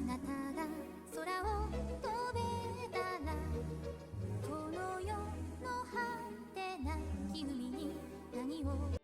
なたが空を飛べたらこの世の果てなき海に何を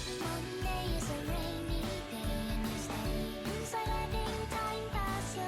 Monday is a rainy day and you stay inside letting time pass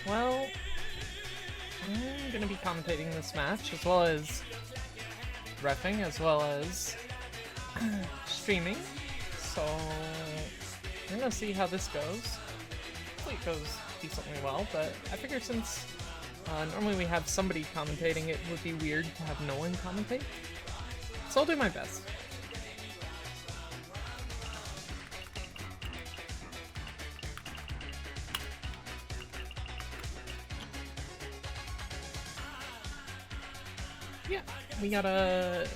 Well, I'm gonna be commentating this match as well as reffing as well as streaming. So we're gonna see how this goes. Hopefully it goes decently well, but I figure since normally we have somebody commentating, it would be weird to have no one commentate. So I'll do my best. Yeah, we got a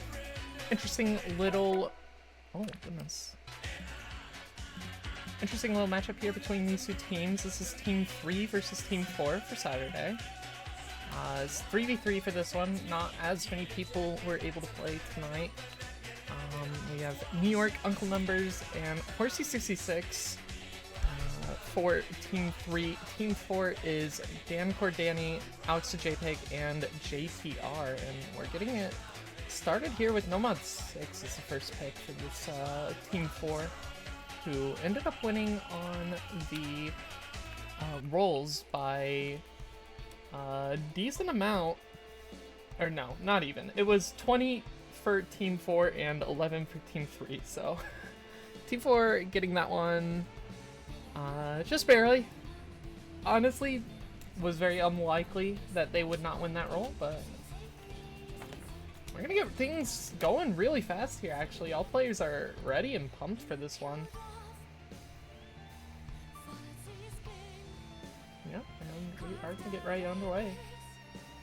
interesting little, oh goodness. Interesting little matchup here between these two teams. This is Team 3 versus Team 4 for Saturday. It's 3v3 for this one. Not as many people were able to play tonight. We have New York, Uncle Numbers, and Horsey66 for Team 3. Team 4 is Dan Cordani, Alex to JPEG, and JTR. And we're getting it started here with Nomad6 as the first pick for this Team 4. Who ended up winning on the rolls by a decent amount, or no, not even. It was 20 for Team 4 and 11 for Team 3, so Team 4 getting that one just barely. Honestly, was very unlikely that they would not win that roll, but we're gonna get things going really fast here, actually. All players are ready and pumped for this one. Yep, and we are gonna get right underway.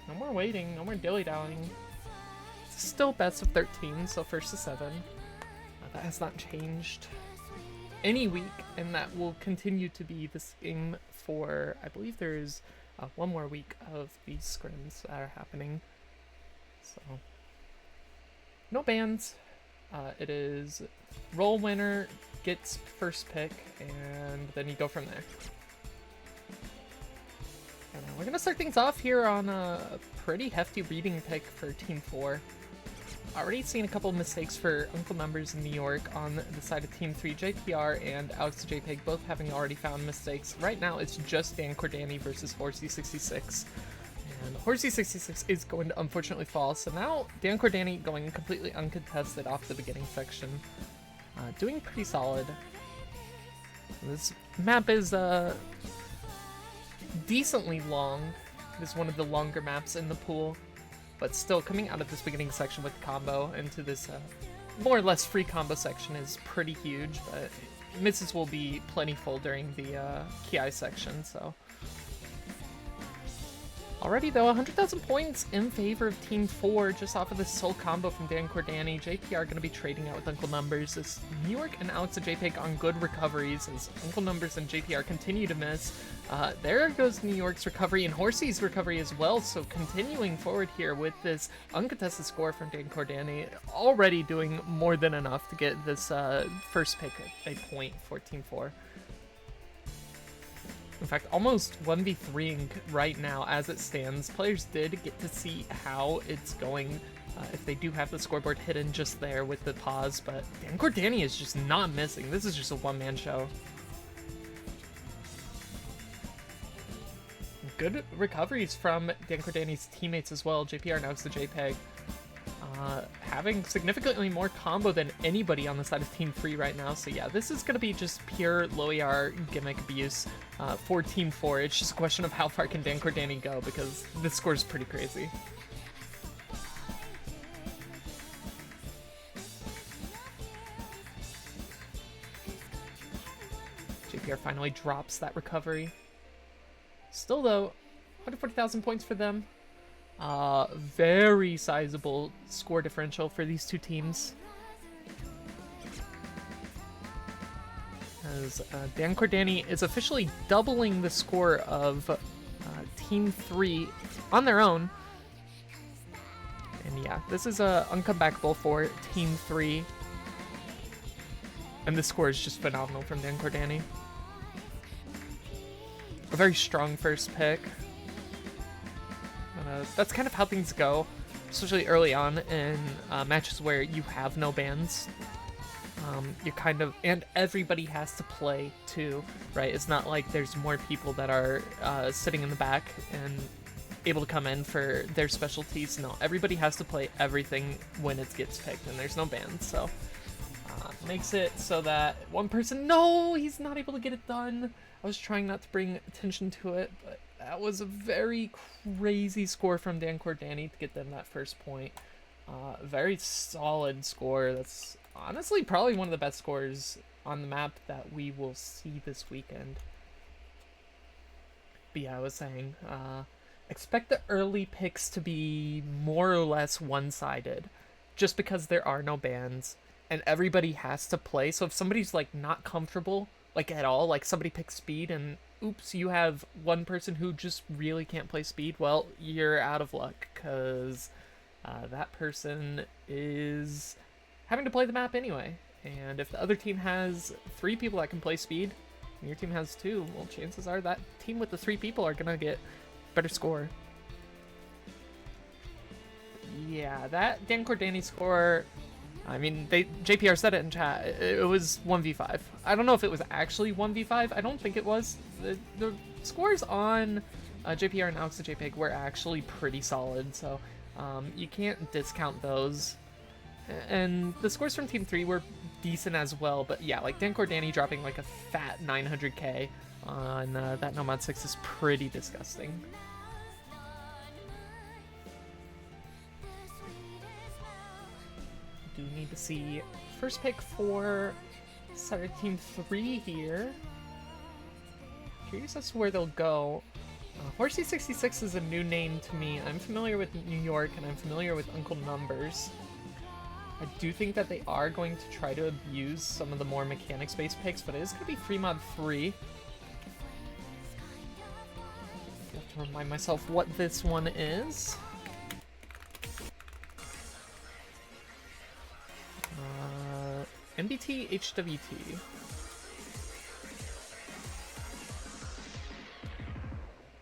No more waiting, no more dilly-dallying. It's still best of 13, so first to 7. That has not changed any week, and that will continue to be the same for, I believe there's one more week of these scrims that are happening. So, no bans. It is roll winner gets first pick, and then you go from there. We're gonna start things off here on a pretty hefty reading pick for Team 4. Already seen a couple of mistakes for Uncle Numbers in New York on the side of Team 3. JPR and Alex to JPEG both having already found mistakes. Right now it's just Dan Cordani versus Horsey66. And Horsey66 is going to unfortunately fall, so now Dan Cordani going completely uncontested off the beginning section. Doing pretty solid. This map is decently long. It is one of the longer maps in the pool, but still coming out of this beginning section with the combo into this more or less free combo section is pretty huge, but misses will be plentiful during the Ki section, so. Already though, 100,000 points in favor of Team 4 just off of this sole combo from Dan Cordani. JPR going to be trading out with Uncle Numbers as New York and Alex to JPEG on good recoveries as Uncle Numbers and JPR continue to miss. There goes New York's recovery and Horsey's recovery as well, so continuing forward here with this uncontested score from Dan Cordani, already doing more than enough to get this first pick a point for Team 4. In fact, almost 1v3ing right now as it stands. Players did get to see how it's going if they do have the scoreboard hidden just there with the pause, but Dan Cordani is just not missing. This is just a one-man show. Good recoveries from Dan Cordani's teammates as well. JPR now to JPEG. Having significantly more combo than anybody on the side of Team 3 right now. So yeah, this is going to be just pure low AR gimmick abuse for Team 4. It's just a question of how far can Dan Cordani go, because this score is pretty crazy. JPR finally drops that recovery. Still though, 140,000 points for them. Very sizable score differential for these two teams. As Dan Cordani is officially doubling the score of Team 3 on their own. And yeah, this is uncomebackable for Team 3. And the score is just phenomenal from Dan Cordani. A very strong first pick. That's kind of how things go, especially early on in matches where you have no bans. you're kind of, and everybody has to play too, right? It's not like there's more people that are sitting in the back and able to come in for their specialties. No, everybody has to play everything when it gets picked, and there's no bans, so makes it so that one person, no, he's not able to get it done. I was trying not to bring attention to it, but that was a very crazy score from Dan Cordani to get them that first point. Very solid score. That's honestly probably one of the best scores on the map that we will see this weekend. But yeah, I was saying, expect the early picks to be more or less one-sided, just because there are no bans and everybody has to play. So if somebody's like not comfortable, like at all, like somebody picks speed and oops, you have one person who just really can't play speed, well, you're out of luck, because that person is having to play the map anyway. And if the other team has 3 people that can play speed, and your team has 2, well, chances are that team with the 3 people are gonna get better score. Yeah, that Dan Cordani score, I mean, JPR said it in chat, it was 1v5. I don't know if it was actually 1v5, I don't think it was. The scores on JPR and Alex the JPEG were actually pretty solid, so you can't discount those. And the scores from Team 3 were decent as well, but yeah, like Dan Cordani dropping like a fat 900k on that No Mod 6 is pretty disgusting. Do need to see first pick for Saturday Team 3 here. Curious as to where they'll go. Horsey66 is a new name to me. I'm familiar with New York and I'm familiar with Uncle Numbers. I do think that they are going to try to abuse some of the more mechanics-based picks, but it is going to be free mod 3. I have to remind myself what this one is. MBT HWT.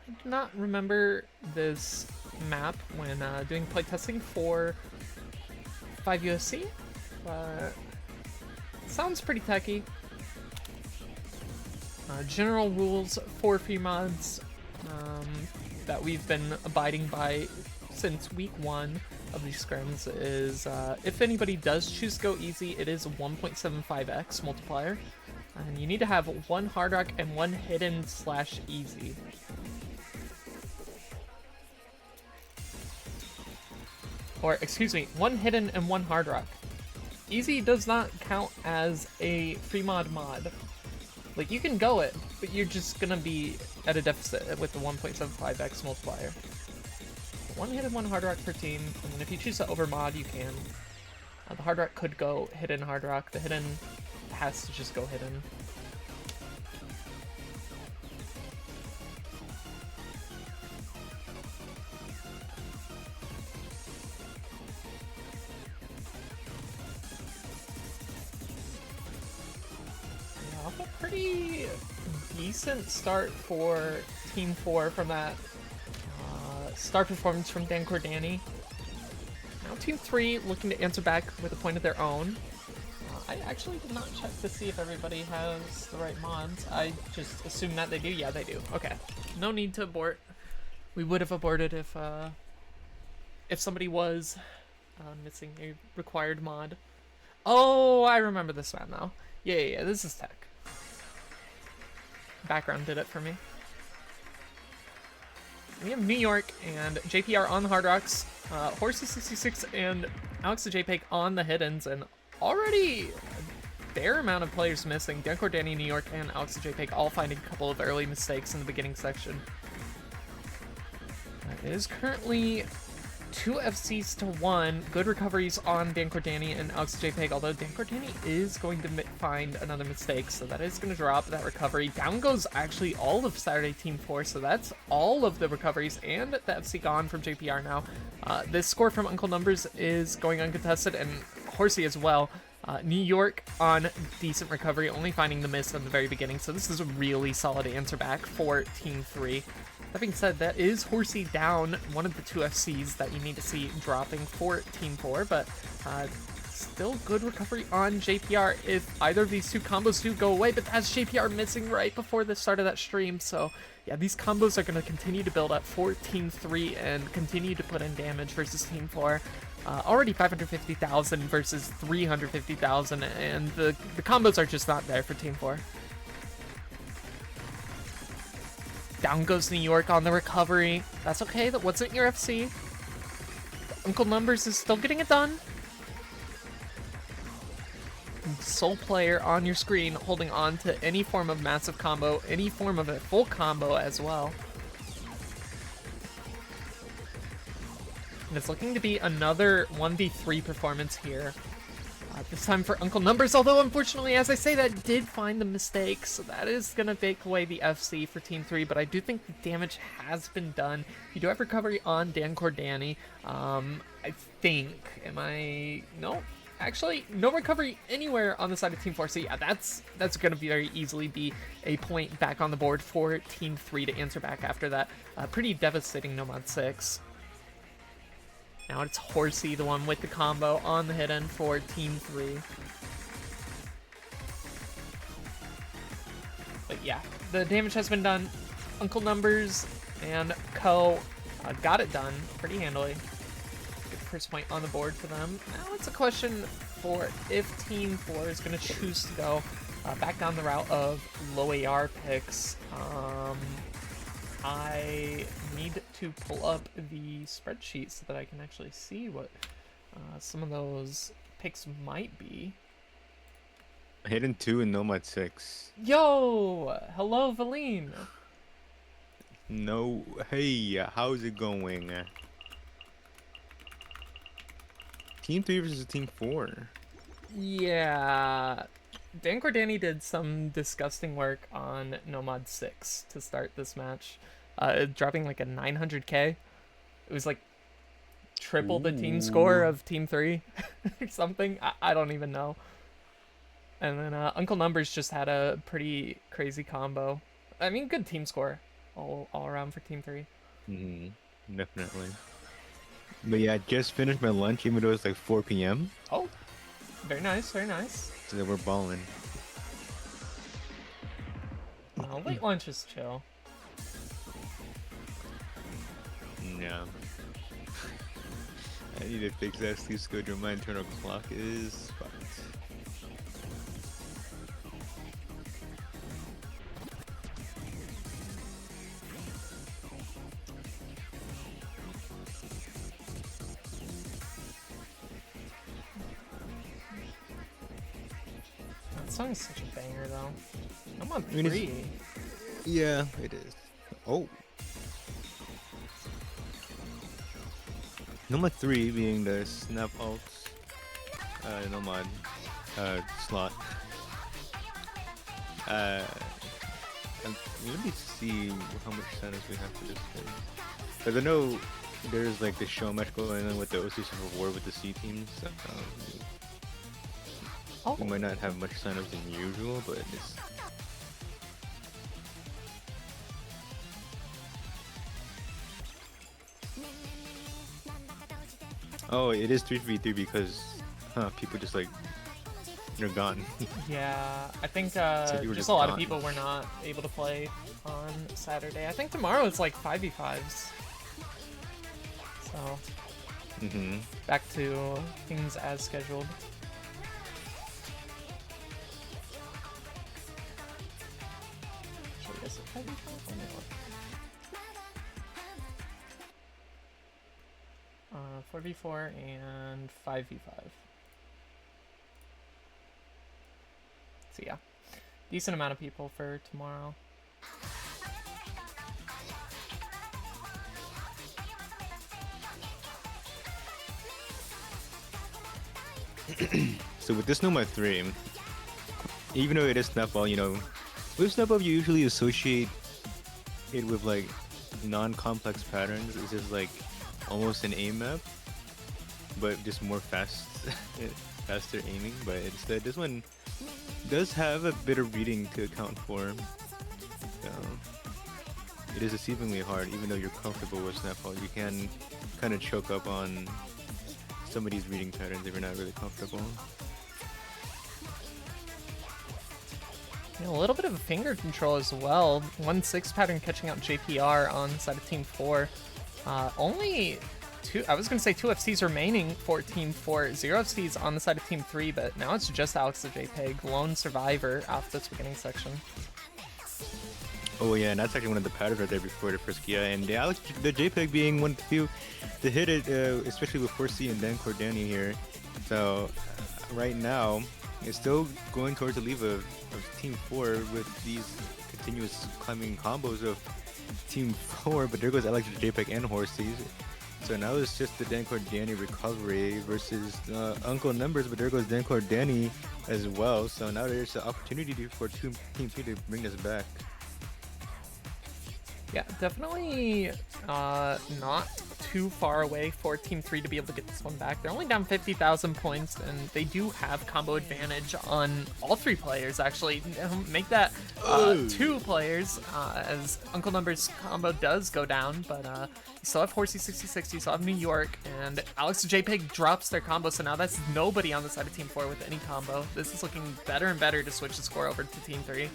I do not remember this map when doing playtesting for 5WC, but sounds pretty techy. General rules for free mods that we've been abiding by since week 1 of these scrims is if anybody does choose to go easy, it is a 1.75x multiplier, and you need to have 1 hard rock and 1 hidden / easy. Or excuse me, 1 hidden and 1 hard rock. Easy does not count as a free mod. Like, you can go it, but you're just gonna be at a deficit with the 1.75x multiplier. 1 hidden, 1 hard rock per team, and then if you choose to overmod, you can. The hard rock could go hidden hard rock, the hidden has to just go hidden. Yeah, off a pretty decent start for Team 4 from that star performance from Dan Cordani. Now Team 3 looking to answer back with a point of their own. I actually did not check to see if everybody has the right mods. I just assume that they do. Yeah, they do. Okay. No need to abort. We would have aborted if somebody was missing a required mod. Oh, I remember this map now. Yeah, this is tech. Background did it for me. We have New York and JPR on the hard rocks, Horsey66 and Alex the JPEG on the hiddens, and already a fair amount of players missing. Dan Cordani, New York, and Alex the JPEG all finding a couple of early mistakes in the beginning section. It is currently 2 FCs to 1. Good recoveries on Dan Cordani and Alex the JPEG, although Dan Cordani is going to find another mistake, so that is going to drop that recovery. Down goes actually all of Saturday Team 4, so that's all of the recoveries and the FC gone from JPR now. This score from Uncle Numbers is going uncontested, and Horsey as well. New York on decent recovery, only finding the miss in the very beginning, so this is a really solid answer back for Team 3. That being said, that is Horsey down, one of the 2 FCs that you need to see dropping for Team 4, but Still good recovery on JPR if either of these two combos do go away, but that's JPR missing right before the start of that stream. So yeah, these combos are going to continue to build up for Team 3 and continue to put in damage versus Team 4. Already 550,000 versus 350,000, and the combos are just not there for Team 4. Down goes New York on the recovery. That's okay, that wasn't your FC. Uncle Numbers is still getting it done. Sole player on your screen holding on to any form of massive combo, any form of a full combo as well. And it's looking to be another 1v3 performance here. This time for Uncle Numbers, although unfortunately, as I say, that did find the mistake, so that is going to take away the FC for Team 3, but I do think the damage has been done. You do have recovery on Dan Cordani, I think. No? Actually, no recovery anywhere on the side of Team 4, so yeah, that's going to very easily be a point back on the board for Team 3 to answer back after that pretty devastating Nomad 6. Now it's Horsey, the one with the combo on the hidden for Team 3. But yeah, the damage has been done. Uncle Numbers and Co got it done pretty handily. Good first point on the board for them. Now it's a question for if Team 4 is going to choose to go back down the route of low AR picks. I need to pull up the spreadsheet so that I can actually see what some of those picks might be. Hidden 2 and Nomad 6. Yo! Hello, Valine! No, hey, how's it going? Team 3 versus Team 4. Yeah. Dan Cordani did some disgusting work on Nomad 6 to start this match. Dropping like a 900k. It was like triple the team score of Team 3 or something. I don't even know. And then Uncle Numbers just had a pretty crazy combo. I mean, good team score all around for Team 3. Definitely. But yeah, I just finished my lunch even though it's like 4 p.m. Oh, very nice, very nice. So that we're balling. Late lunch is chill. Yeah. I need to fix that sleep schedule. My internal clock is fucked. That song is such a banger though. I'm on 3. Yeah, it is. Oh. Nomad 3 being the snap ults, Nomad slot. Let me see how much centers we have for this thing. Because I know there's like the show match going on with the OC Civil War with the C teams. We might not have much signups than usual, but it's. Oh, it is 3v3 because people just like they're gone. Yeah, I think so just a lot of people were not able to play on Saturday. I think tomorrow it's like 5v5s. So back to things as scheduled. Should we guess a 5v5? Oh, no. 4v4 and 5v5. So yeah, decent amount of people for tomorrow. So with this Nomad 3, even though it is Snapball, you know, with Snapball you usually associate it with like non-complex patterns. It's just like almost an aim map, but just more faster aiming. But instead, this one does have a bit of reading to account for. So it is deceivingly hard, even though you're comfortable with Snapball. You can kind of choke up on some of these reading patterns if you're not really comfortable. A little bit of finger control as well. 1-6 pattern catching out JPR on the side of Team 4. Only two, I was going to say 2 FCs remaining for Team 4. 0 FCs on the side of Team 3, but now it's just Alex the JPEG, lone survivor off this beginning section. Oh yeah, and that's actually one of the patterns right there before the first Kia. And the Alex, the JPEG being one of the few to hit it, especially with 4C and Dan Cordani here. So right now, it's still going towards the lead of Team 4 with these continuous climbing combos of Team 4. But there goes Alex the JPEG and Horsey. So now it's just the Dan Cordani recovery versus Uncle Numbers, but there goes Dan Cordani as well. So now there's an opportunity for Team 2 to bring this back. Yeah, definitely not too far away for Team 3 to be able to get this one back. They're only down 50,000 points, and they do have combo advantage on all 3 players, actually. Make that 2 players, as Uncle Numbers' combo does go down, but you still have Horsey 6060, you still have New York, and Alex JPEG drops their combo, so now that's nobody on the side of Team 4 with any combo. This is looking better and better to switch the score over to Team 3.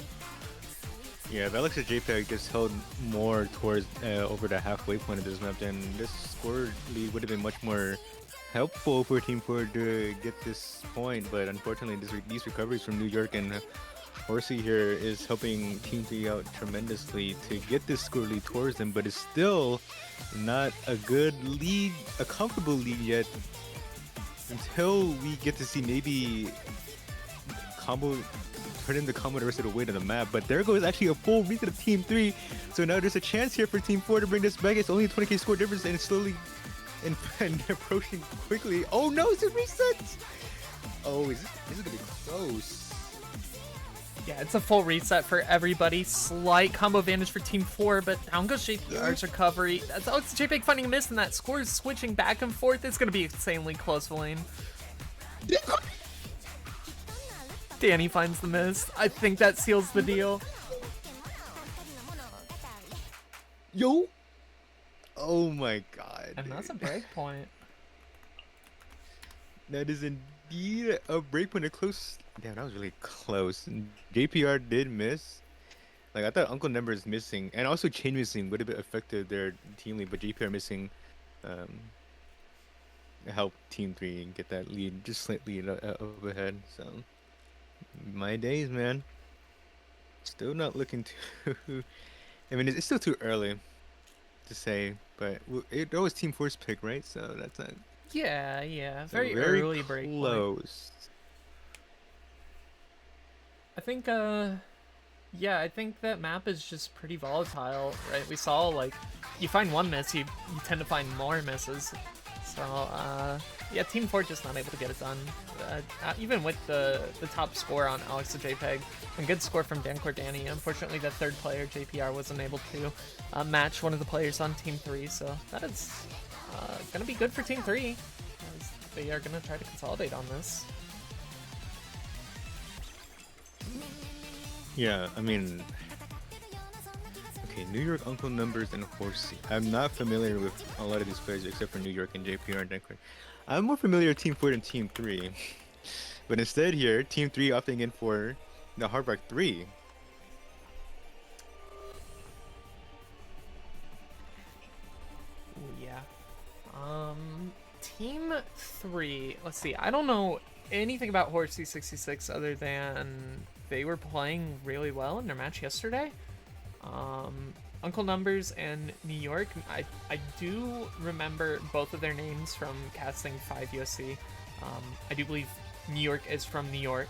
Yeah, if Alex JPEG just held more towards over the halfway point of this map, then this score lead would have been much more helpful for Team 4 to get this point. But unfortunately, these recoveries from New York and Horsey here is helping Team 3 out tremendously to get this score lead towards them. But it's still not a good lead, a comfortable lead yet, until we get to see maybe combo turn into combo the rest of the way to the map. But there goes actually a full reset of Team 3. So now there's a chance here for Team 4 to bring this back. It's only a 20k score difference, and it's slowly and approaching quickly. Oh no, it's a reset! Oh, this is gonna be close. Yeah, it's a full reset for everybody. Slight combo advantage for Team 4, but down goes JPR's recovery. That's Alex JPEG finding a miss, and that score is switching back and forth. It's gonna be insanely close, Valine. Danny finds the miss. I think that seals the deal. Yo! Oh my god. And that's a break point. That is indeed a break point. A close. Damn, that was really close. JPR did miss. Like, I thought Uncle Numbers missing, and also Chain missing would have affected their team lead, but JPR missing helped Team 3 get that lead just slightly up ahead. So, my days, man. Still not looking too. I mean, it's still too early to say, but it was Team 4's pick, right? So that's not. Yeah. So Very early break point. Close. I think, yeah, I think that map is just pretty volatile, right? We saw, like, you find one miss, you tend to find more misses. So, yeah, Team 4 just not able to get it done. Even with the top score on Alex the JPEG, and good score from Dan Cordani. Unfortunately, the third player, JPR, wasn't able to match one of the players on Team 3, so that is going to be good for Team 3, as they are going to try to consolidate on this. Yeah, I mean, okay, New York, Uncle Numbers, and Horsey. I'm not familiar with a lot of these players except for New York and JPR and Denver. I'm more familiar with Team 4 than Team 3. But instead here, Team 3 opting in for the Hard Rock 3. Ooh, yeah. Team 3, let's see, I don't know anything about Horsey 66 other than they were playing really well in their match yesterday. Uncle Numbers and New York, I do remember both of their names from casting 5WC. I do believe New York is from New York.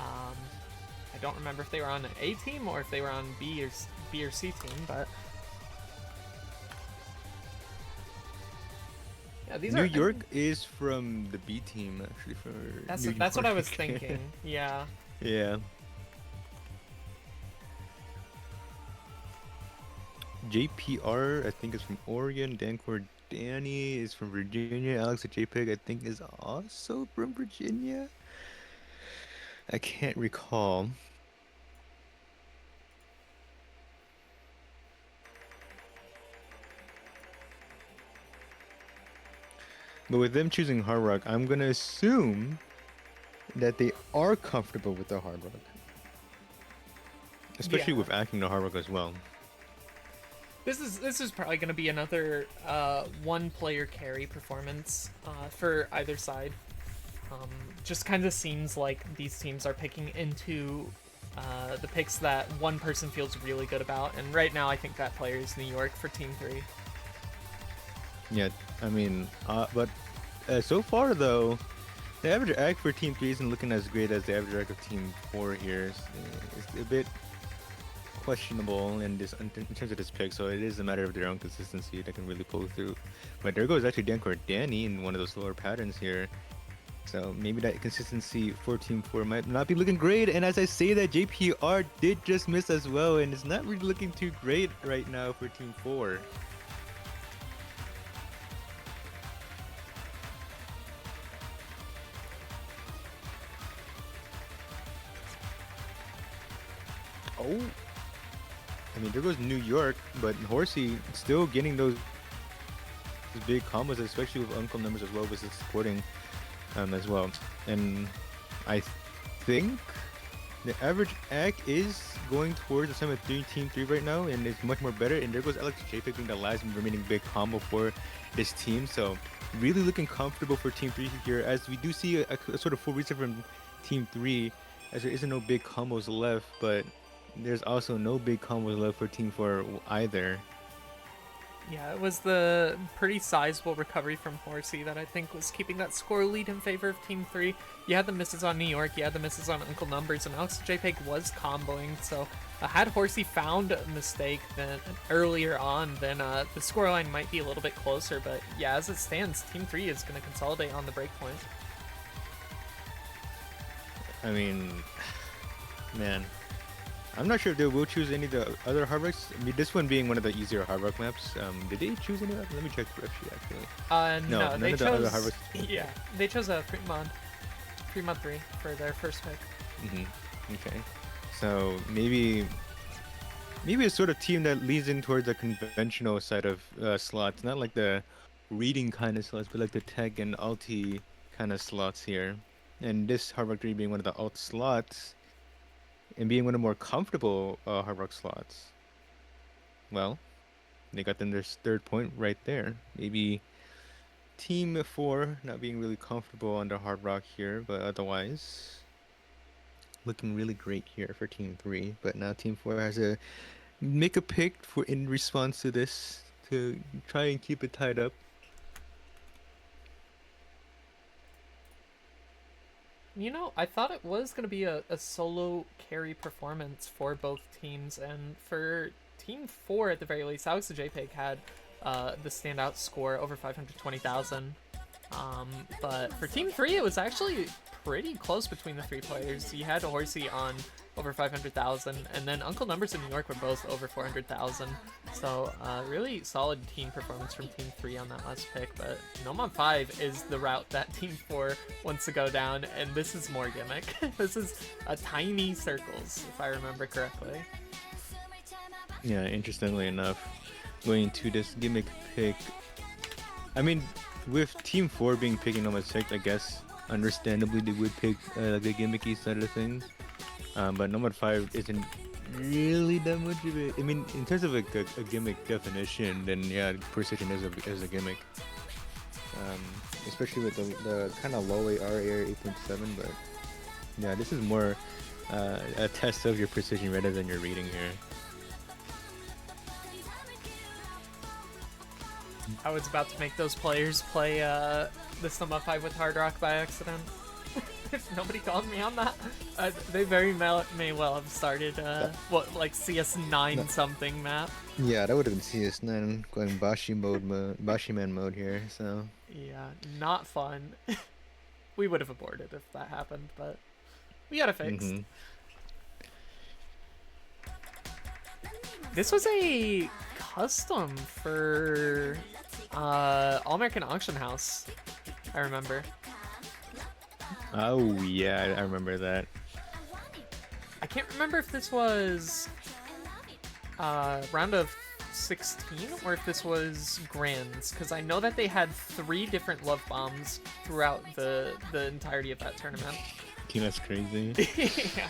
I don't remember if they were on an A team or if they were on B or C team, but yeah, these New York is from the B team, actually. For that's what I was thinking. Yeah. Yeah. JPR, I think, is from Oregon. Dan Cordani is from Virginia. Alex JPEG, I think, is also from Virginia. I can't recall. But with them choosing Hard Rock, I'm gonna assume that they are comfortable with the Hard Rock, especially Yeah. with acting the Hard Rock as well. This is probably going to be another one-player carry performance for either side. Just kind of seems like these teams are picking into the picks that one person feels really good about, and right now I think that player is New York for Team 3. Yeah, I mean, but so far though, the average act for Team 3 isn't looking as great as the average act of Team 4 here. It's a bit questionable in terms of this pick, so it is a matter of their own consistency that can really pull through. But there goes actually Dankor Danny in one of those lower patterns here. So maybe that consistency for Team 4 might not be looking great. And as I say that, JPR did just miss as well, and it's not really looking too great right now for Team 4. Oh, I mean, there goes New York, but Horsey still getting those big combos, especially with Uncle numbers as well, was supporting as well. And I think the average act is going towards the 7-3 Team 3 right now, and it's much more better. And there goes Alex JPEG being the last remaining big combo for this team. So really looking comfortable for Team 3 here, as we do see a sort of full reset from Team 3, as there isn't no big combos left, but there's also no big combos left for Team 4 either. Yeah, it was the pretty sizable recovery from Horsey that I think was keeping that score lead in favor of Team 3. You had the misses on New York, you had the misses on Uncle Numbers, and Alex JPEG was comboing, so had Horsey found a mistake then earlier on, then the scoreline might be a little bit closer, but yeah, as it stands, Team 3 is going to consolidate on the breakpoint. I mean, man, I'm not sure if they will choose any of the other hard rocks. I mean, this one being one of the easier hard rock maps. Did they choose any of that? Let me check the rep sheet actually. No, none they of the chose. other hard rocks. Yeah, they chose a Fremont 3 for their first pick. Okay, so maybe a sort of team that leads in towards the conventional side of slots, not like the reading kind of slots, but like the tech and ulti kind of slots here. And this hard rock 3 being one of the alt slots, and being one of the more comfortable hard rock slots. Well, they got them their third point right there. Maybe Team 4 not being really comfortable under hard rock here, but otherwise looking really great here for Team 3. But now Team 4 has to make a pick for in response to this to try and keep it tied up. You know, I thought it was going to be a solo carry performance for both teams, and for Team 4 at the very least, Alex JPEG had the standout score over 520,000. But for Team 3, it was actually pretty close between the three players. You had Horsey on over 500,000, and then Uncle Numbers and New York were both over 400,000. So really solid team performance from Team 3 on that last pick, but Nomon 5 is the route that Team 4 wants to go down, and this is more gimmick. This is a tiny circles, if I remember correctly. Yeah, interestingly enough, going to this gimmick pick, I mean, with Team 4 being picking Nomad 6, I guess understandably they would pick the gimmicky side of things. But Nomad 5 isn't really that much of it. I mean, in terms of like a gimmick definition, then yeah, precision is a gimmick. Especially with the kind of low AR area 8.7, but yeah, this is more a test of your precision rather than your reading here. I was about to make those players play this Nomad 5 with Hard Rock by accident. If nobody called me on that, they very may well have started like CS9 something map. Yeah, that would have been CS9 going Bashi man mode here. So yeah, not fun. We would have aborted if that happened, but we got it fixed. This was a custom for All American Auction House, I remember. oh yeah, I remember that. I can't remember if this was round of 16 or if this was Grands, because I know that they had 3 different love bombs throughout the entirety of that tournament. Okay, that's crazy. Yeah.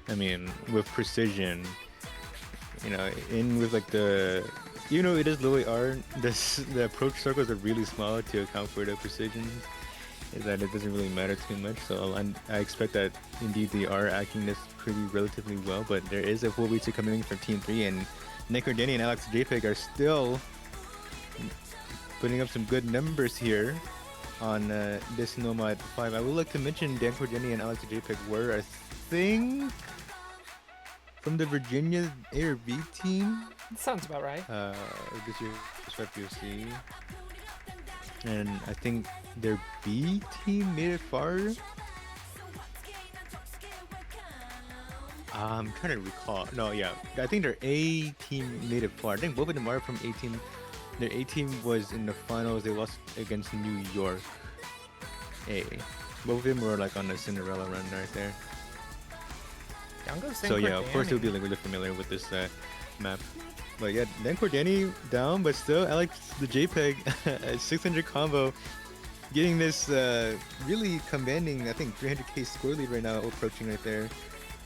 I mean, with precision, you know, in with like the, you know, it is low AR, the approach circles are really small to account for the precision, is that it doesn't really matter too much. So I expect that indeed they are acting this pretty relatively well, but there is a full reach coming in from Team 3, and Nick Ordeni and Alex JPEG are still putting up some good numbers here on this Nomad 5. I would like to mention Dan Cordeni and Alex JPEG were, I think, from the Virginia A or B team. Sounds about right. This year's 5WC. And I think their B team made it far. I'm trying to recall. No, yeah. I think their A team made it far. I think both of them are from A team. Their A team was in the finals. They lost against New York A. Both of them were like on a Cinderella run right there. So yeah, of course they'll be like really familiar with this map. But yeah, Dan Cordani down, but still Alex the JPEG 600 combo, getting this really commanding, I think 300k score lead right now, approaching right there.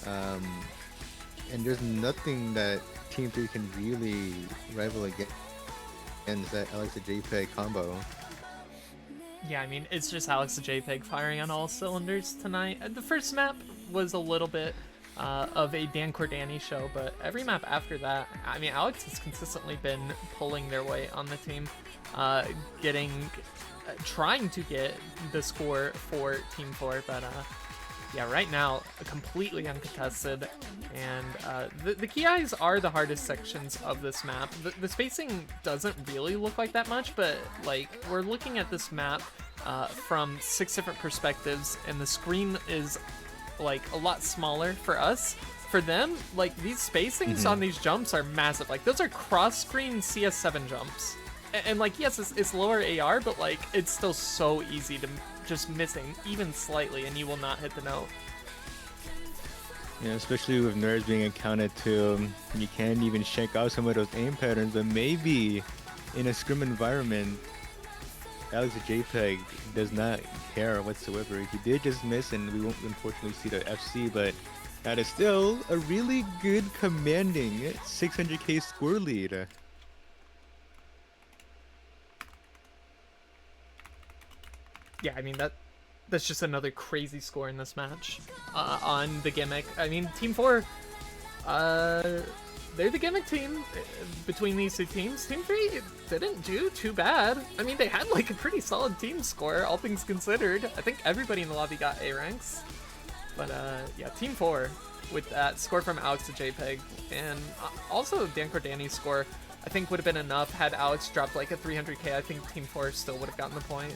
And there's nothing that Team 3 can really rival against that Alex the JPEG combo. Yeah, I mean, it's just Alex the JPEG firing on all cylinders tonight. The first map was a little bit of a Dan Cordani show, but every map after that, I mean, Alex has consistently been pulling their weight on the team, trying to get the score for Team 4, but yeah, right now, completely uncontested, and the key eyes are the hardest sections of this map. The spacing doesn't really look like that much, but like, we're looking at this map from 6 different perspectives, and the screen is like a lot smaller for us. For them, like, these spacings on these jumps are massive. Like, those are cross-screen CS7 jumps. And like, yes, it's lower AR, but like, it's still so easy to just missing even slightly and you will not hit the note. Yeah, especially with nerves being accounted to, you can't even check out some of those aim patterns, but maybe in a scrim environment, Alex JPEG does not care whatsoever. He did just miss, and we won't unfortunately see the FC, but that is still a really good commanding 600k score lead. Yeah, I mean, that's just another crazy score in this match on the gimmick. I mean, Team 4, they're the gimmick team between these 2 teams. Team 3 didn't do too bad. I mean, they had like a pretty solid team score, all things considered. I think everybody in the lobby got A ranks. But yeah, Team 4 with that score from Alex to JPEG, and also Dan Cordani's score, I think would have been enough. Had Alex dropped like a 300k, I think Team 4 still would have gotten the point.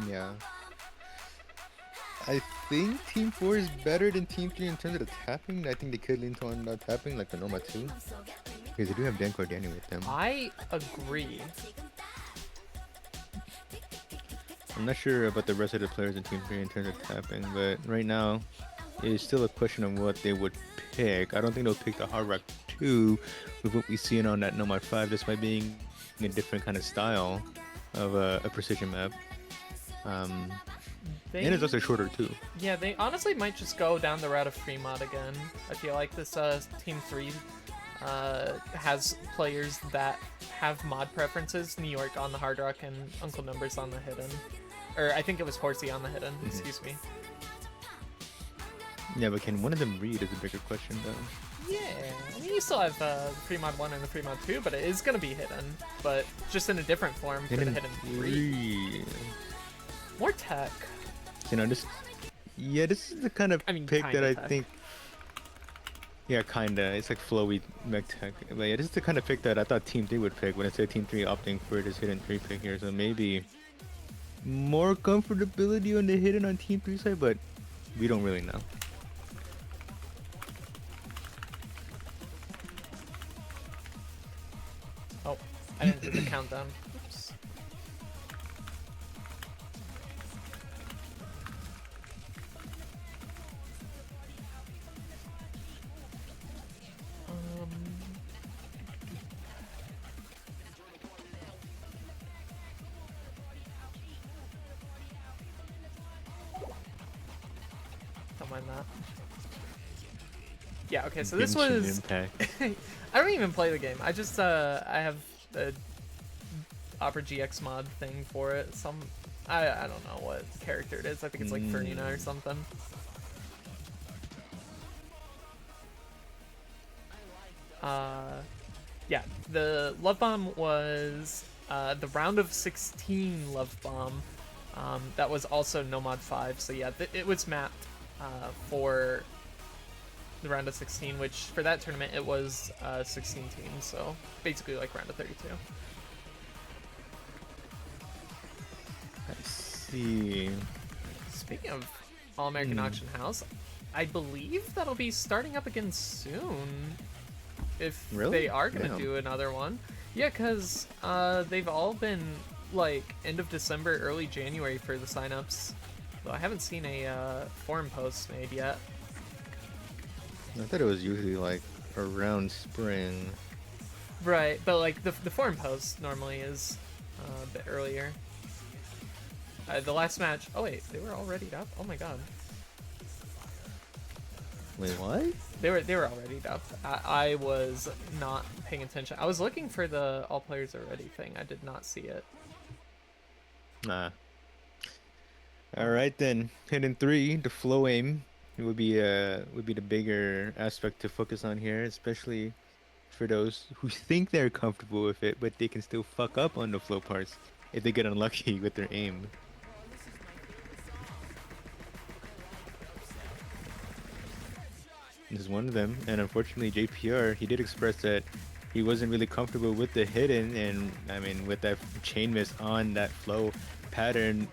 Yeah. I think Team 4 is better than Team 3 in terms of the tapping. I think they could lean on tapping like the Norma 2. Because they do have Dan Cordani with them. I agree. I'm not sure about the rest of the players in Team 3 in terms of tapping, but right now, it's still a question of what they would pick. I don't think they'll pick the Hard Rock 2 with what we see on that Nomad 5, despite being a different kind of style of a precision map. And it's also shorter too. Yeah, they honestly might just go down the route of free mod again. I feel like this Team 3 has players that have mod preferences. New York on the Hard Rock and Uncle Numbers on the Hidden. Or I think it was Horsey on the Hidden, excuse me. Yeah, but can one of them read is a bigger question though. Yeah, I mean, you still have the free mod 1 and the free mod 2, but it is going to be Hidden. But just in a different form for the Hidden 3. More tech. You know, this is the kind of pick that I think. Yeah, kinda. It's like flowy mech tech. But yeah, this is the kind of pick that I thought Team 3 would pick when I said Team 3 opting for this Hidden 3 pick here. So maybe more comfortability on the Hidden on Team 3 side, but we don't really know. trying to do the countdown. Oops. Don't mind that. Yeah, okay, so this Genshin was... Impact. I don't even play the game. I just, I have the Opera GX mod thing for it. I don't know what character it is. I think it's like Fernina or something. Yeah, the Love Bomb was the round of 16 Love Bomb. That was also No Mod 5, so yeah, it was mapped for the round of 16, which for that tournament it was 16 teams, so basically like round of 32. I see. Speaking of All-American Auction House, I believe that'll be starting up again soon. If Really? they are going to Damn. do another one. Yeah, because they've all been like end of December, early January for the signups. Though I haven't seen a forum post made yet. I thought it was usually like around spring. Right, but like the forum post normally is a bit earlier. The last match... Oh wait, they were all readied up? Oh my god. Wait, what? They were all readied up. I was not paying attention. I was looking for the all players are ready thing. I did not see it. Nah. All right then. Hidden 3, the flow aim. It would be the bigger aspect to focus on here, especially for those who think they're comfortable with it, but they can still fuck up on the flow parts if they get unlucky with their aim. This is one of them, and unfortunately JPR, he did express that he wasn't really comfortable with the hidden, and I mean with that chain miss on that flow pattern,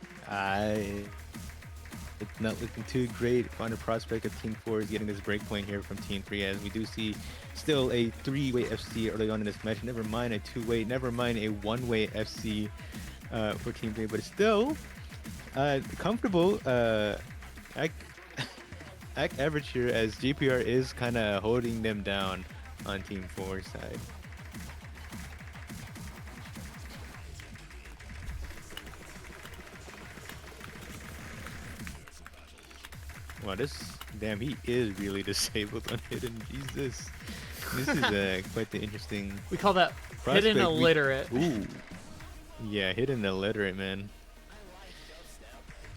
it's not looking too great on the prospect of Team 4 is getting this break point here from Team 3, as we do see still a 3-way FC early on in this match, never mind a 2-way, never mind a 1-way FC for Team 3, but it's still comfortable average here, as GPR is kind of holding them down on Team 4's side. Wow, damn, he is really disabled on hidden. Jesus, this is quite the interesting. We call that prospect. hidden illiterate. Ooh, yeah, hidden illiterate, man.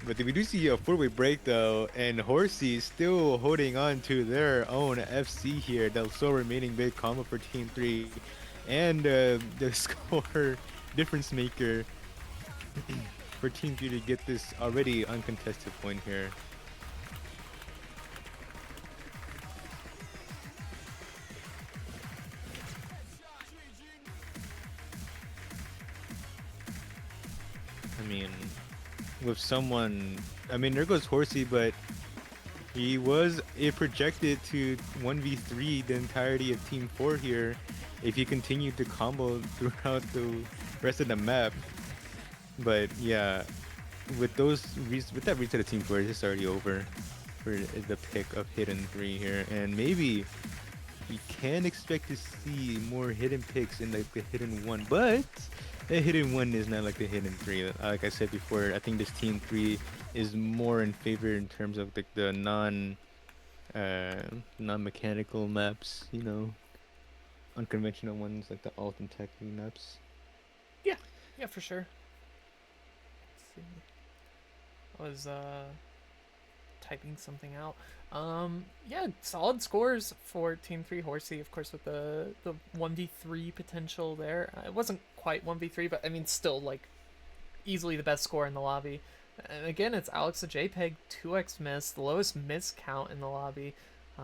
But we do see a 4-way break though, and Horsey still holding on to their own FC here. The sole remaining big combo for Team 3, and the score difference maker for Team 3 to get this already uncontested point here. I mean, with someone, I mean, there goes Horsey, but he was projected to 1v3 the entirety of Team 4 here if he continued to combo throughout the rest of the map. But yeah, with that reset of Team 4, it's just already over for the pick of hidden 3 here, and maybe we can expect to see more hidden picks in like the hidden 1, but the hidden 1 is not like the hidden 3. Like I said before, I think this Team 3 is more in favor in terms of like the non-mechanical maps, you know, unconventional ones like the alt and tech maps. Yeah, for sure. Let's see. I was typing something out. Yeah, solid scores for Team 3 Horsey, of course, with the 1v3 potential there. It wasn't quite 1v3, but I mean, still, like, easily the best score in the lobby. And again, it's Alex the JPEG, 2x miss, the lowest miss count in the lobby.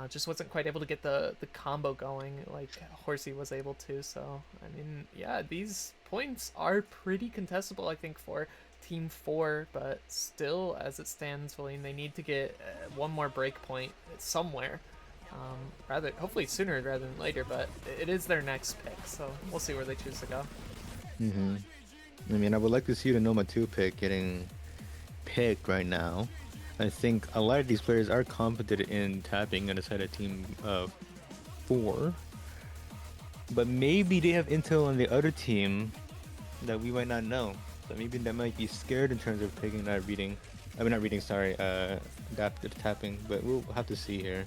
Just wasn't quite able to get the combo going like Horsey was able to. So, I mean, yeah, these points are pretty contestable, I think, for Team 4, but still, as it stands, Valine, they need to get one more break point somewhere. Hopefully sooner rather than later, but it is their next pick, so we'll see where they choose to go. Mm-hmm. I mean, I would like to see the Noma 2 pick getting picked right now. I think a lot of these players are competent in tapping on the side of team 4, but maybe they have intel on the other team that we might not know. So maybe they might be scared in terms of picking that reading. I mean, not reading, sorry, adaptive tapping, but we'll have to see here.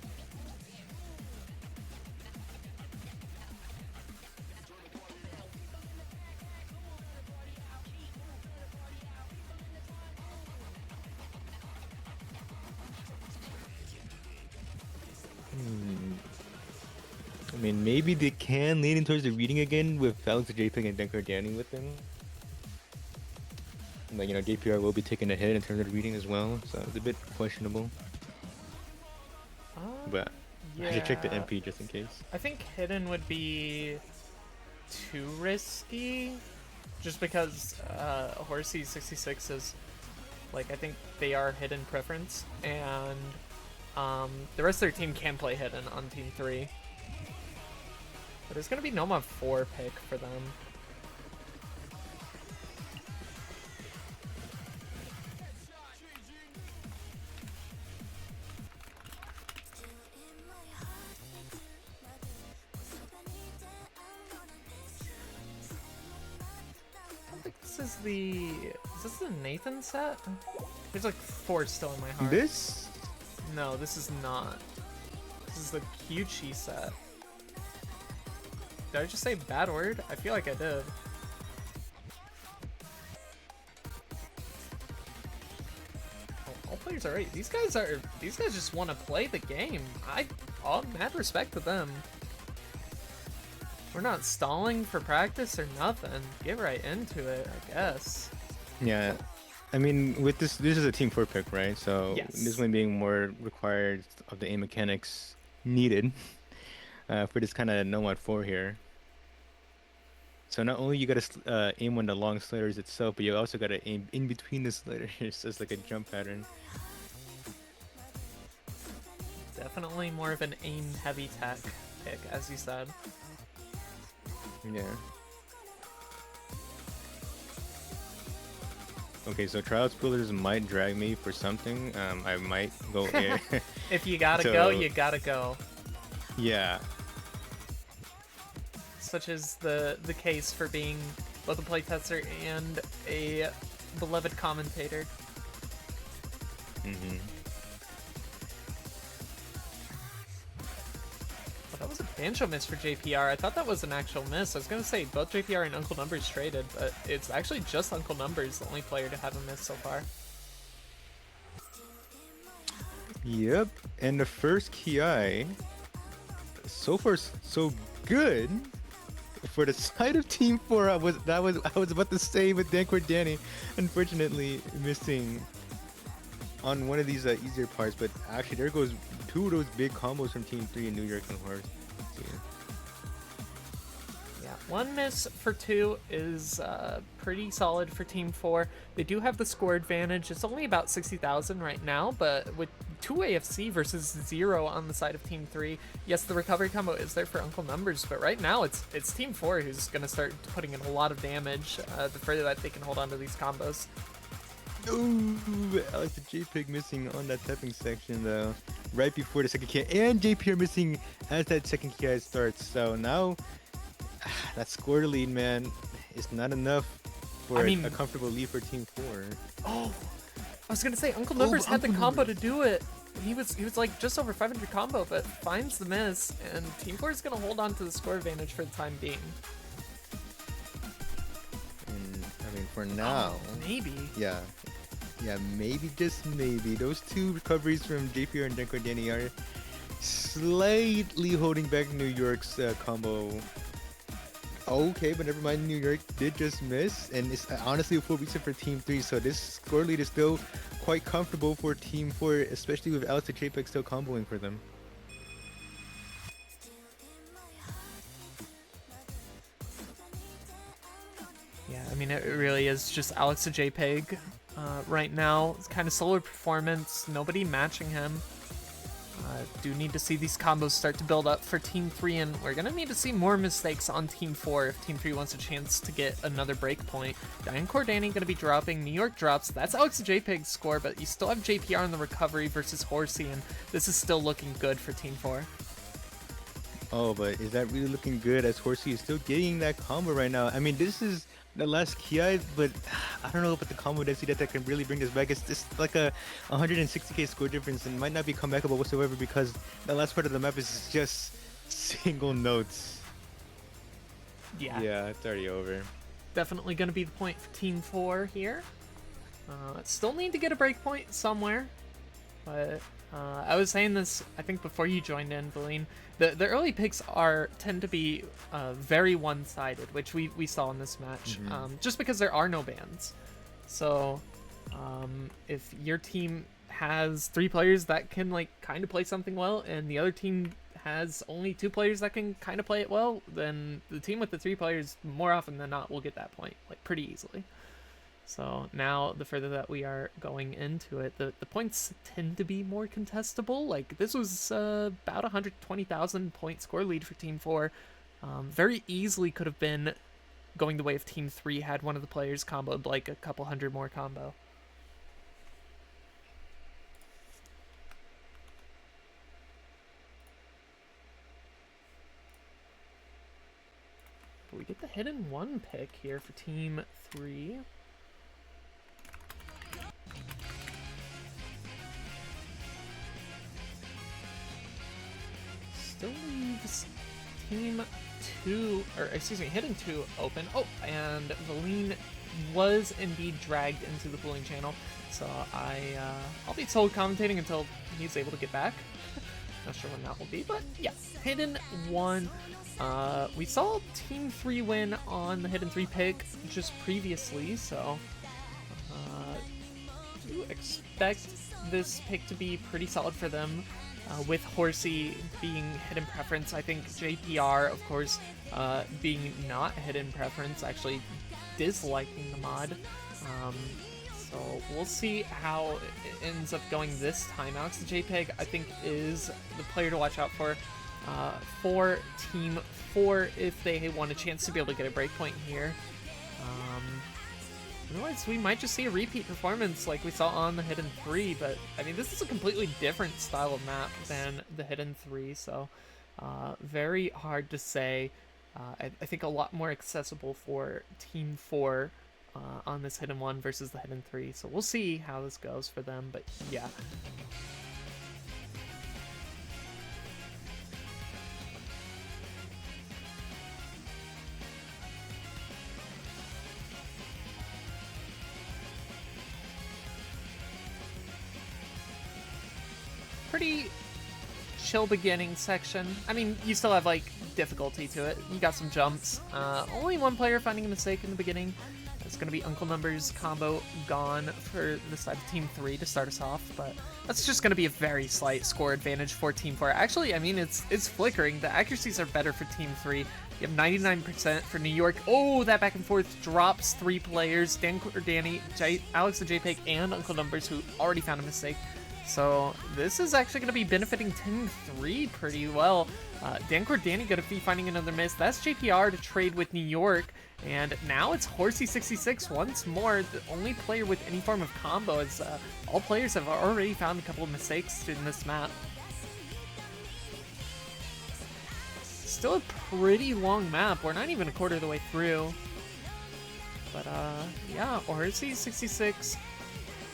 I mean, maybe they can lean in towards the reading again with Alex JPEG and Denker Danny with them. Like, you know, JPR will be taking a hit in terms of reading as well, so it's a bit questionable. But yeah. I should check the MP just in case. I think hidden would be too risky, just because Horsey 66 is, like, I think they are hidden preference, and the rest of their team can play hidden on Team 3. But it's going to be Noma 4 pick for them. Is this the Nathan set? There's like 4 still in my heart. This? No, this is not. This is the Kyuchi set. Did I just say bad word? I feel like I did. Oh, all players are right. These guys just want to play the game. All mad respect to them. We're not stalling for practice or nothing. Get right into it, I guess. Yeah. I mean, with this is a Team 4 pick, right? So yes. This one being more required of the aim mechanics needed for this kind of Nomad 4 here. So not only you gotta aim on the long sliders itself, but you also gotta aim in between the sliders. It's just like a jump pattern. Definitely more of an aim-heavy tech pick, as you said. Yeah. Okay, so Tryouts Pillars might drag me for something. I might go air. If you gotta go, you gotta go. Yeah. Such is the case for being both a playtester and a beloved commentator. Mm-hmm. Well, that was a banjo miss for JPR. I thought that was an actual miss. I was gonna say both JPR and Uncle Numbers traded, but it's actually just Uncle Numbers, the only player to have a miss so far. Yep, and the first Ki, so far so good. For the side of Team 4, I was about to say with Dancor Danny, unfortunately missing on one of these easier parts, but actually there goes 2 of those big combos from Team 3 in New York and Horse. Yeah, 1 miss for 2 is pretty solid for Team 4. They do have the score advantage. It's only about 60,000 right now, but with 2 AFC versus 0 on the side of Team 3, yes, the recovery combo is there for Uncle Numbers, but right now it's Team 4 who's going to start putting in a lot of damage the further that they can hold on to these combos. Ooh, Alex the JPEG missing on that tapping section though, right before the second Ki, and JPR missing as that second Ki starts. So now that score to lead, man, is not enough for a comfortable lead for Team 4. Oh, I was gonna say Uncle Numbers had the combo to do it. He was like just over 500 combo, but finds the miss, and Team 4 is gonna hold on to the score advantage for the time being. And I mean, for now, maybe. Yeah, maybe, just maybe, those 2 recoveries from JPR and Denko Danny are slightly holding back New York's combo. Okay, but never mind, New York did just miss, and it's honestly a full reset for Team 3, so this score lead is still quite comfortable for Team 4, especially with Alex the JPEG still comboing for them. Yeah, I mean, it really is just Alex the JPEG right now. It's kind of solo performance, nobody matching him. Do need to see these combos start to build up for Team 3, and we're going to need to see more mistakes on Team 4 if Team 3 wants a chance to get another break point. Dan Cordani going to be dropping, New York drops. That's Alex JPEG's score, but you still have JPR in the recovery versus Horsey, and this is still looking good for Team 4. Oh, but is that really looking good as Horsey is still getting that combo right now? I mean, this is the last Ki, but I don't know about the combo density that can really bring this back. It's just like a 160k score difference and might not be comebackable whatsoever because the last part of the map is just single notes. Yeah, it's already over. Definitely going to be the point for Team 4 here. Still need to get a break point somewhere, but I was saying this, I think, before you joined in, Valine. The early picks tend to be very one-sided, which we saw in this match, just because there are no bans. So if your team has 3 players that can like kind of play something well, and the other team has only 2 players that can kind of play it well, then the team with the 3 players more often than not will get that point like pretty easily. So now, the further that we are going into it, the points tend to be more contestable. Like, this was about 120,000 point score lead for Team 4. Very easily could have been going the way if Team 3 had one of the players comboed like a couple hundred more combo. But we get the hidden 1 pick here for Team 3. Still leaves Team 2, or excuse me, Hidden 2 open. Oh, and Valine was indeed dragged into the pooling channel, so I'll be solo commentating until he's able to get back. Not sure when that will be, but yeah, Hidden 1. We saw Team 3 win on the Hidden 3 pick just previously, so do expect this pick to be pretty solid for them. With Horsey being hidden preference, I think JPR, of course, being not hidden preference, actually disliking the mod. So we'll see how it ends up going this time. Alex the JPEG, I think, is the player to watch out for Team 4 if they want a chance to be able to get a breakpoint here. Otherwise, we might just see a repeat performance like we saw on the Hidden 3, but I mean, this is a completely different style of map than the Hidden 3, so very hard to say. I think a lot more accessible for Team 4 on this Hidden 1 versus the Hidden 3, so we'll see how this goes for them, but yeah. Pretty chill beginning section. I mean, you still have like difficulty to it. You got some jumps. Only 1 player finding a mistake in the beginning. It's going to be Uncle Numbers combo gone for the side of Team 3 to start us off, but that's just going to be a very slight score advantage for Team 4. Actually, I mean, it's flickering. The accuracies are better for Team 3. You have 99% for New York. Oh, that back and forth drops 3 players. Dan Cordani, Alex the JPEG, and Uncle Numbers, who already found a mistake. So this is actually going to be benefiting Team 3 pretty well. Dan Cordani going to be finding another miss. That's JPR to trade with New York. And now it's Horsey66 once more, the only player with any form of combo, as all players have already found a couple of mistakes in this map. Still a pretty long map. We're not even a quarter of the way through. But yeah, Horsey66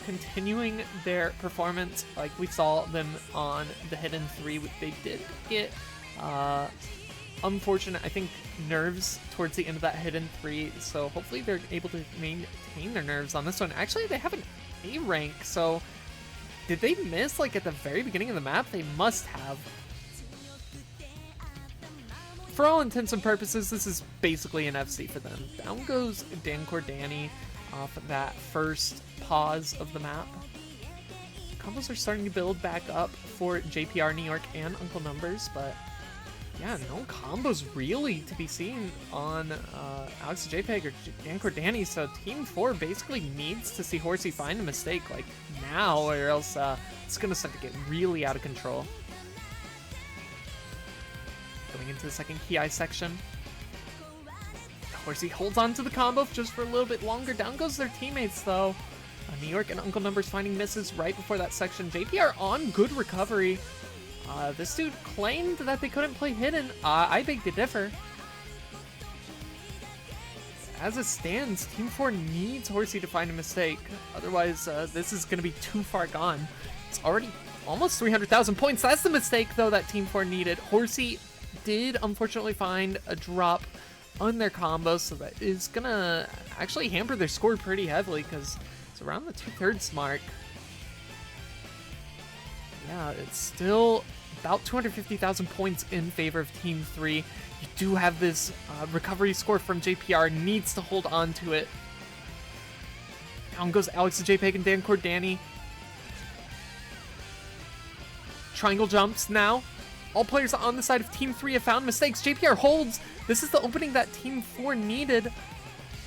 continuing their performance like we saw them on the Hidden 3. They did get unfortunate, I think, nerves towards the end of that Hidden 3, so hopefully they're able to maintain their nerves on this one. Actually, they have an A rank, so did they miss like at the very beginning of the map? They must have. For all intents and purposes, this is basically an FC for them. Down goes Dan Cordani off of that first pause of the map. Combos are starting to build back up for JPR, New York, and Uncle Numbers, but yeah, no combos really to be seen on Alex JPEG or Dan Cordani, so Team 4 basically needs to see Horsey find a mistake like now, or else it's going to start to get really out of control. Going into the second Ki section. Horsey holds on to the combo just for a little bit longer. Down goes their teammates, though. New York and Uncle Numbers finding misses right before that section. JPR on good recovery. This dude claimed that they couldn't play hidden. I beg to differ. As it stands, Team 4 needs Horsey to find a mistake. Otherwise, this is going to be too far gone. It's already almost 300,000 points. That's the mistake, though, that Team 4 needed. Horsey did, unfortunately, find a drop on their combo, so that is going to actually hamper their score pretty heavily, because it's around the 2/3 mark. Yeah, it's still about 250,000 points in favor of Team 3. You do have this recovery score from JPR, needs to hold on to it. Down goes Alex the JPEG and Dan Cordani. Triangle jumps now. All players on the side of Team 3 have found mistakes. JPR holds. This is the opening that Team 4 needed.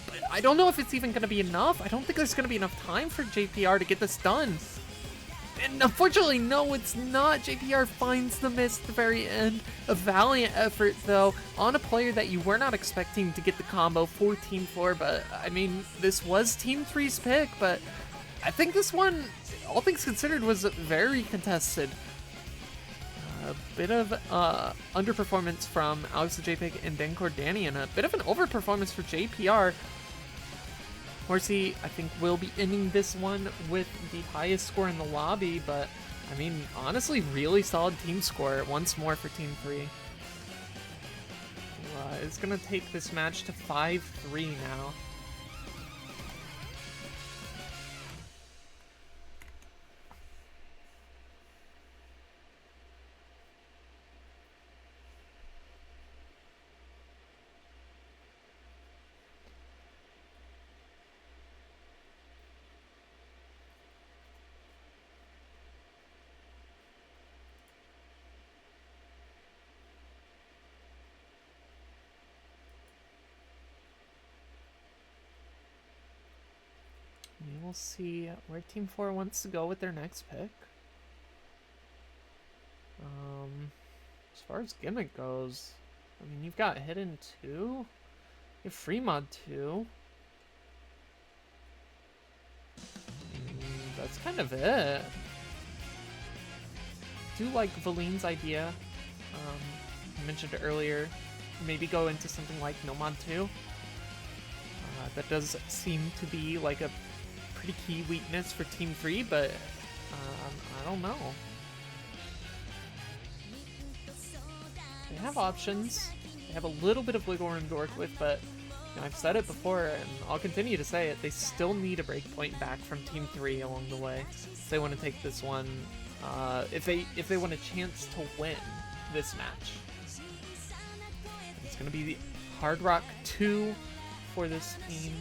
But I don't know if it's even going to be enough. I don't think there's going to be enough time for JPR to get this done. And unfortunately, no, it's not. JPR finds the miss at the very end. A valiant effort, though, on a player that you were not expecting to get the combo for Team 4. But, I mean, this was Team 3's pick, but I think this one, all things considered, was very contested. A bit of underperformance from Alex the JPEG and Dan Cordani, and a bit of an overperformance for JPR. Horsey, I think, will be ending this one with the highest score in the lobby, but, I mean, honestly, really solid team score once more for Team 3. It's going to take this match to 5-3 now. We will see where Team 4 wants to go with their next pick. As far as gimmick goes, I mean, you've got Hidden 2, you have Free Mod 2. That's kind of it. I do like Valine's idea. I mentioned it earlier, maybe go into something like No Mod 2. That does seem to be like a pretty key weakness for Team 3, but I don't know. They have options. They have a little bit of wiggle room to work with, but you know, I've said it before, and I'll continue to say it. They still need a breakpoint back from Team 3 along the way if they want to take this one. If they want a chance to win this match, it's going to be the Hard Rock 2 for this team.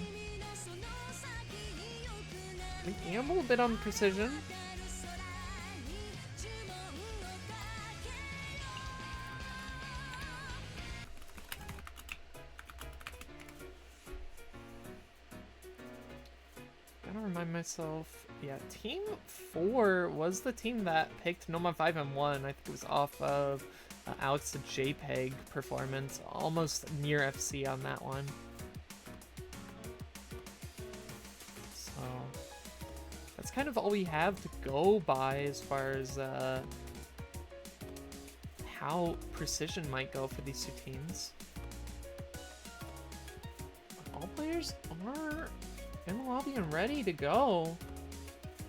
We gamble a bit on precision. Gotta remind myself, yeah, Team 4 was the team that picked No Mod 5 and 1. I think it was off of Alex the JPEG performance, almost near FC on that one. That's kind of all we have to go by as far as how precision might go for these two teams. All players are in the lobby and ready to go.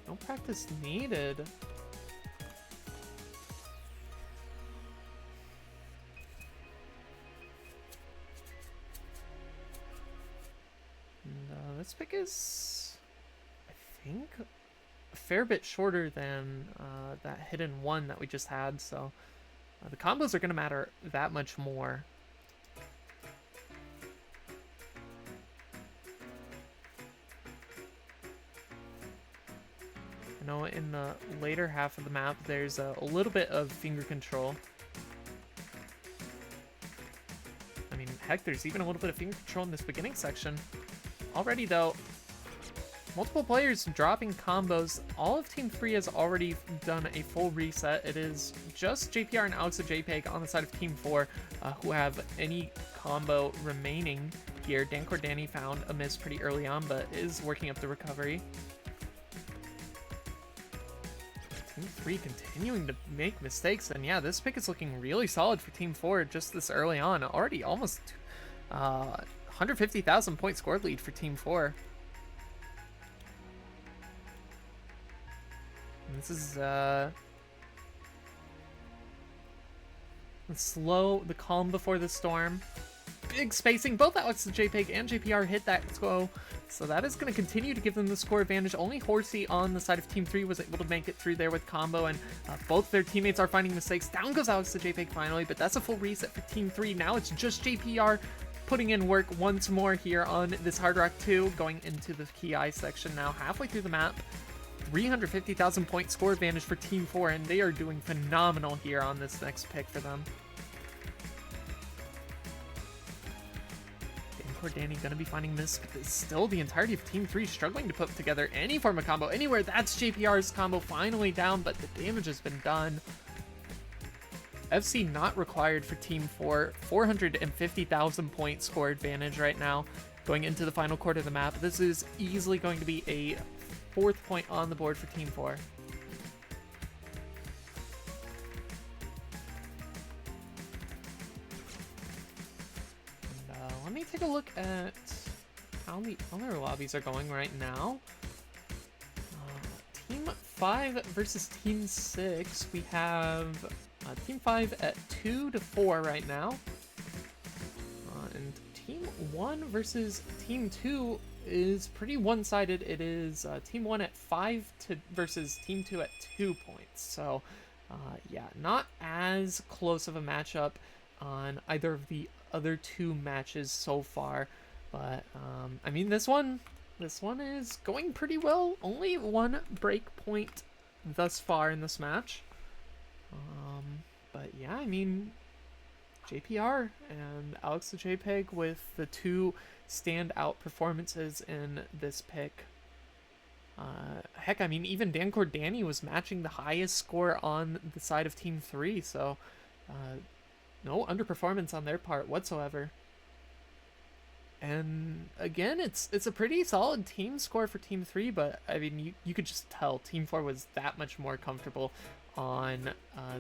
No practice needed. And this pick is, I think, a fair bit shorter than that hidden one that we just had, so the combos are going to matter that much more. I know in the later half of the map there's a little bit of finger control. I mean, heck, there's even a little bit of finger control in this beginning section. Already, though, multiple players dropping combos. All of Team 3 has already done a full reset. It is just JPR and Alex of JPEG on the side of Team 4 who have any combo remaining here. Dan Cordani found a miss pretty early on, but is working up the recovery. Team 3 continuing to make mistakes, and yeah, this pick is looking really solid for Team 4 just this early on. Already almost 150,000 point scored lead for Team 4. And this is the calm before the storm. Big spacing. Both Alex, JPEG, and JPR hit that go, so that is going to continue to give them the score advantage. Only Horsey on the side of Team 3 was able to make it through there with combo, and both their teammates are finding mistakes. Down goes Alex to JPEG finally, but that's a full reset for Team 3. Now it's just JPR putting in work once more here on this Hard Rock 2, going into the Key Eye section now, halfway through the map. 350,000 point score advantage for Team 4, and they are doing phenomenal here on this next pick for them. Danny gonna be finding this, but still the entirety of Team 3 struggling to put together any form of combo anywhere. That's JPR's combo finally down, but the damage has been done. FC not required for Team 4. 450,000 point score advantage right now going into the final quarter of the map. This is easily going to be a 4th point on the board for Team 4. Let me take a look at how the other lobbies are going right now. Team 5 versus Team 6. We have Team 5 at 2-4 right now. And Team 1 versus Team 2 is pretty one-sided. It is Team 1 at 5 versus Team 2 at 2 points. So, yeah, not as close of a matchup on either of the other 2 matches so far, but I mean, this one is going pretty well. Only 1 break point thus far in this match, but yeah, I mean, JPR and Alex the JPEG with the 2 standout performances in this pick. Heck, I mean, even Dan Cordani was matching the highest score on the side of Team 3, so no underperformance on their part whatsoever. And again, it's a pretty solid team score for Team 3, but I mean, you could just tell Team 4 was that much more comfortable on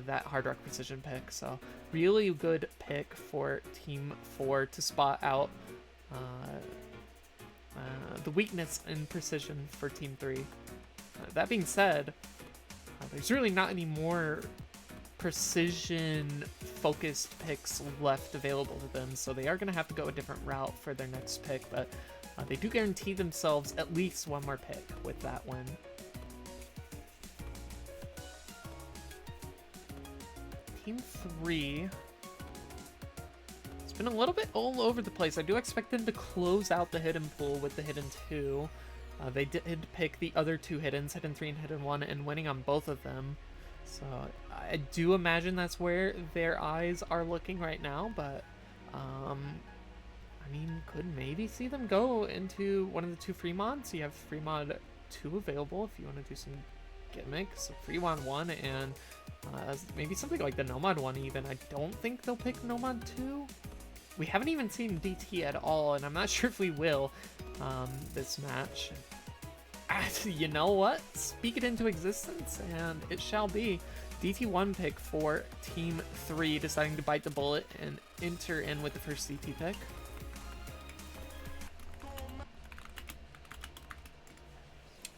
that Hard Rock Precision pick. So really good pick for Team 4 to spot out the weakness in precision for Team 3. That being said, there's really not any more precision focused picks left available to them, so they are going to have to go a different route for their next pick, but they do guarantee themselves at least 1 more pick with that win. Team 3, it's been a little bit all over the place. I do expect them to close out the hidden pool with the hidden 2. They did pick the other 2 hiddens, hidden 3 and hidden 1, and winning on both of them. So I do imagine that's where their eyes are looking right now, but I mean, could maybe see them go into one of the 2 free mods. You have free mod 2 available if you want to do some gimmicks, so free mod 1 and maybe something like the Nomad 1 even. I don't think they'll pick Nomad 2. We haven't even seen DT at all, and I'm not sure if we will this match. You know what? Speak it into existence, and it shall be. DT1 pick for Team 3, deciding to bite the bullet and enter in with the first CT pick.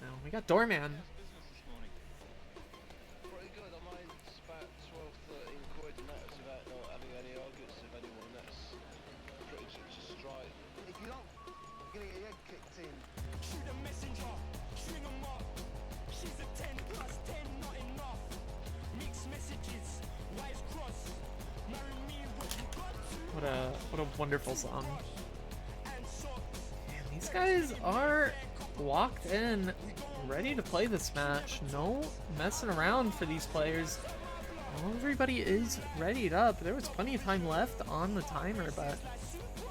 Now we got Doorman. What a wonderful song. Man, these guys are locked in, ready to play this match. No messing around for these players. Everybody is readied up. There was plenty of time left on the timer, but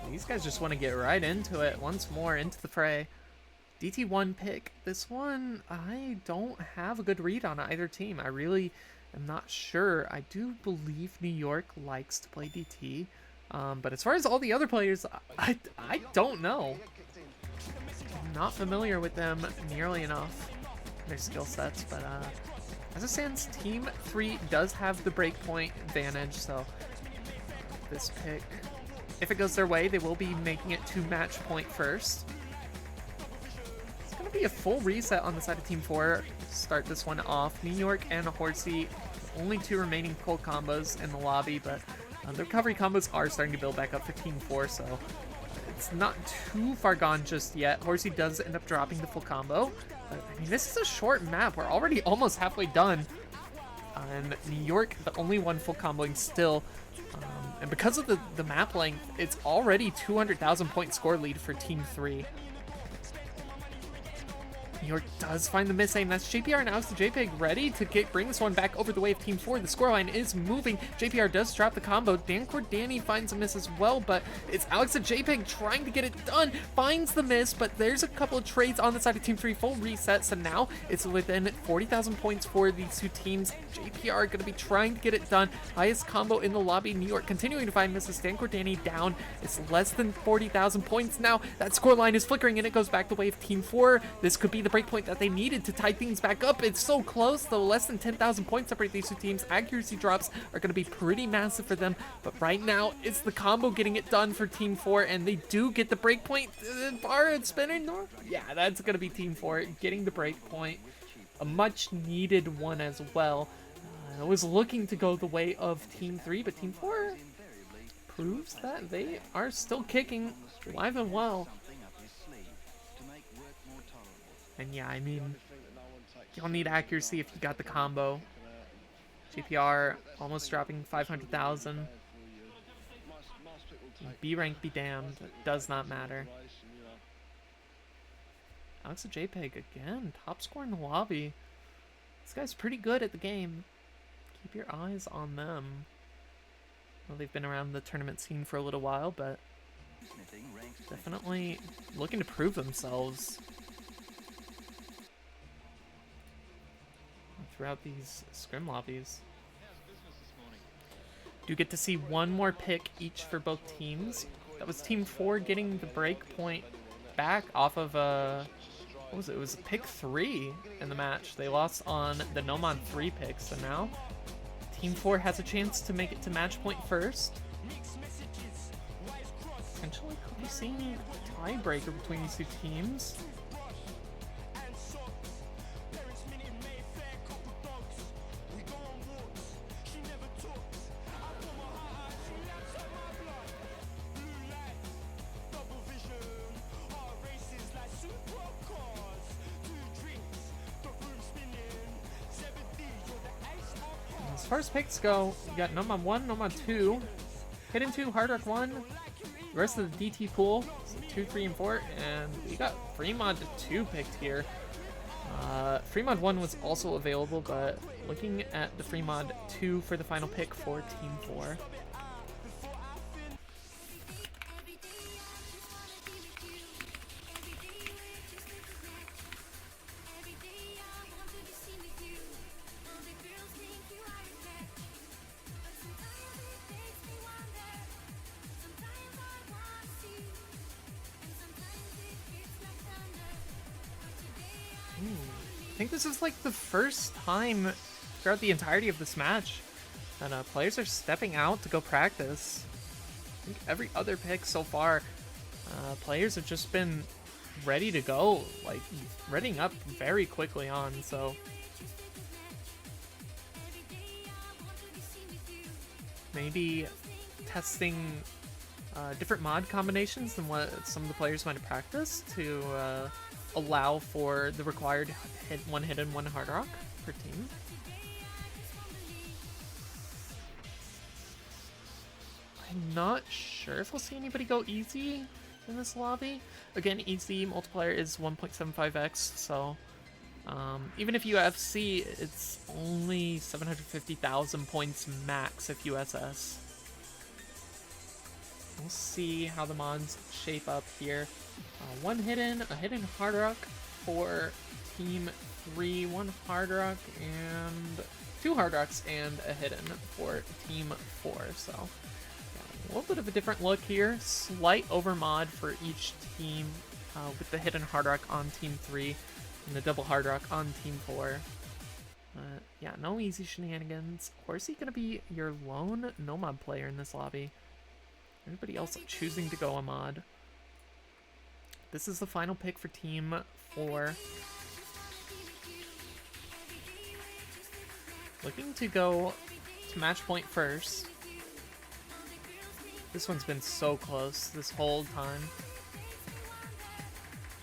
these guys just want to get right into it once more, into the fray. DT1 pick. This one, I don't have a good read on either team. I really am not sure. I do believe New York likes to play DT. But as far as all the other players, I don't know. I'm not familiar with them nearly enough, their skill sets, but as it stands, Team 3 does have the breakpoint advantage, so this pick, if it goes their way, they will be making it to match point first. It's going to be a full reset on the side of Team 4 to start this one off. New York and Horsey, only 2 remaining full combos in the lobby, but the recovery combos are starting to build back up for Team 4, so it's not too far gone just yet. Horsey does end up dropping the full combo. But, I mean, this is a short map. We're already almost halfway done. And New York, the only one full comboing still. And because of the map length, it's already 200,000 point score lead for Team 3. New York does find the miss aim. That's JPR and Alex the JPEG ready to bring this one back over the way of Team 4. The scoreline is moving. JPR does drop the combo. Dan Cordani finds a miss as well, but it's Alex the JPEG trying to get it done. Finds the miss, but there's a couple of trades on the side of Team 3. Full reset, so now it's within 40,000 points for these two teams. JPR going to be trying to get it done. Highest combo in the lobby. New York continuing to find misses. Dan Cordani down. It's less than 40,000 points now. That scoreline is flickering, and it goes back the way of Team 4. This could be the breakpoint that they needed to tie things back up. It's so close, though. Less than 10,000 points separate these two teams. Accuracy drops are going to be pretty massive for them, but right now it's the combo getting it done for Team 4, and they do get the breakpoint. Bar and spinner, no? Yeah, that's going to be Team 4 getting the breakpoint. A much needed one as well. I was looking to go the way of Team 3, but Team 4 proves that they are still kicking live and well. And yeah, I mean, you don't need accuracy if you got the combo. GPR almost dropping 500,000. B rank be damned. It does not matter. Alex the JPEG again, top score in the lobby. This guy's pretty good at the game. Keep your eyes on them. Well, they've been around the tournament scene for a little while, but definitely looking to prove themselves throughout these scrim lobbies. Do get to see one more pick each for both teams. That was Team 4 getting the break point back off of what was it? It was pick 3 in the match. They lost on the Nomon 3 pick, so now Team 4 has a chance to make it to match point first. Potentially could be seeing a tiebreaker between these two teams. As far as picks go, you got Nomad 1, Nomad 2, Hidden 2, Hard Rock 1, the rest of the DT pool, so 2, 3, and 4, and we got Fremod 2 picked here. Fremod 1 was also available, but looking at the Fremod 2 for the final pick for Team 4. I think this is like the first time throughout the entirety of this match that players are stepping out to go practice. I think every other pick so far, players have just been ready to go, like readying up very quickly on, so maybe testing different mod combinations than what some of the players might have practiced to allow for the required one hidden, one hard rock per team. I'm not sure if we'll see anybody go easy in this lobby. Again, easy multiplier is 1.75x, so even if you FC, it's only 750,000 points max if USS. We'll see how the mods shape up here. One hidden, a hidden hard rock for Team 3, one hard rock, and 2 hard rocks and a hidden for Team 4. So yeah, a little bit of a different look here. Slight over mod for each team with the hidden hard rock on Team 3 and the double hard rock on Team 4. Yeah, no easy shenanigans. Horsey gonna be your lone no mod player in this lobby. Everybody else choosing to go a mod. This is the final pick for Team 4. Looking to go to match point first. This one's been so close this whole time.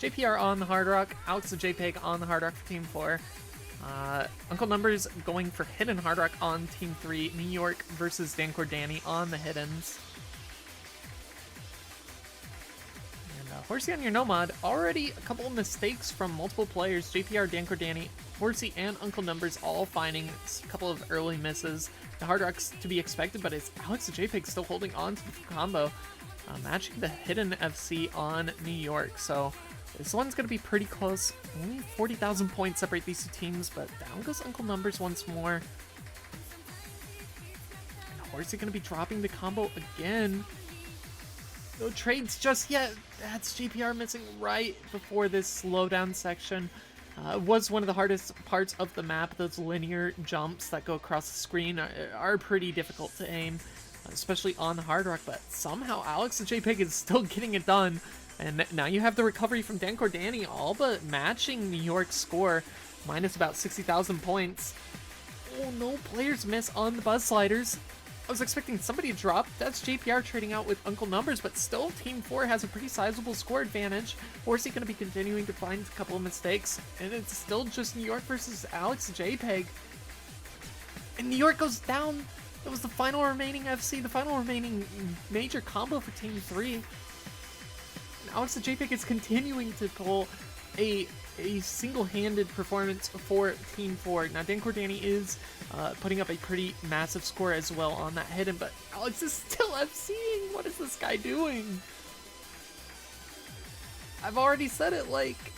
JPR on the hard rock, Alex the JPEG on the hard rock for Team 4. Uncle Numbers going for hidden hard rock on Team 3. New York versus Dan Cordani on the hiddens. And Horsey on your no mod. Already a couple of mistakes from multiple players. JPR, Dan Cordani, Horsey, and Uncle Numbers all finding a couple of early misses. The hard rock's to be expected, but it's Alex the JPEG still holding on to the combo. Matching the hidden FC on New York. So this one's going to be pretty close. Only 40,000 points separate these two teams, but down goes Uncle Numbers once more. And Horsey going to be dropping the combo again. No trades just yet. That's GPR missing right before this slowdown section. It was one of the hardest parts of the map. Those linear jumps that go across the screen are pretty difficult to aim, especially on the hard rock, but somehow Alex the JPEG is still getting it done. And now you have the recovery from Dan Cordani, all but matching New York's score, minus about 60,000 points. Oh no, players miss on the buzz sliders. I was expecting somebody to drop. That's JPR trading out with Uncle Numbers, but still Team 4 has a pretty sizable score advantage. Horsey going to be continuing to find a couple of mistakes, and it's still just New York versus Alex the JPEG. And New York goes down. That was the final remaining FC, the final remaining major combo for Team 3. Alex the JPEG is continuing to pull a single-handed performance for Team 4. Now, Dan Cordani is putting up a pretty massive score as well on that hidden, but Alex is still FCing. What is this guy doing? I've already said it, like,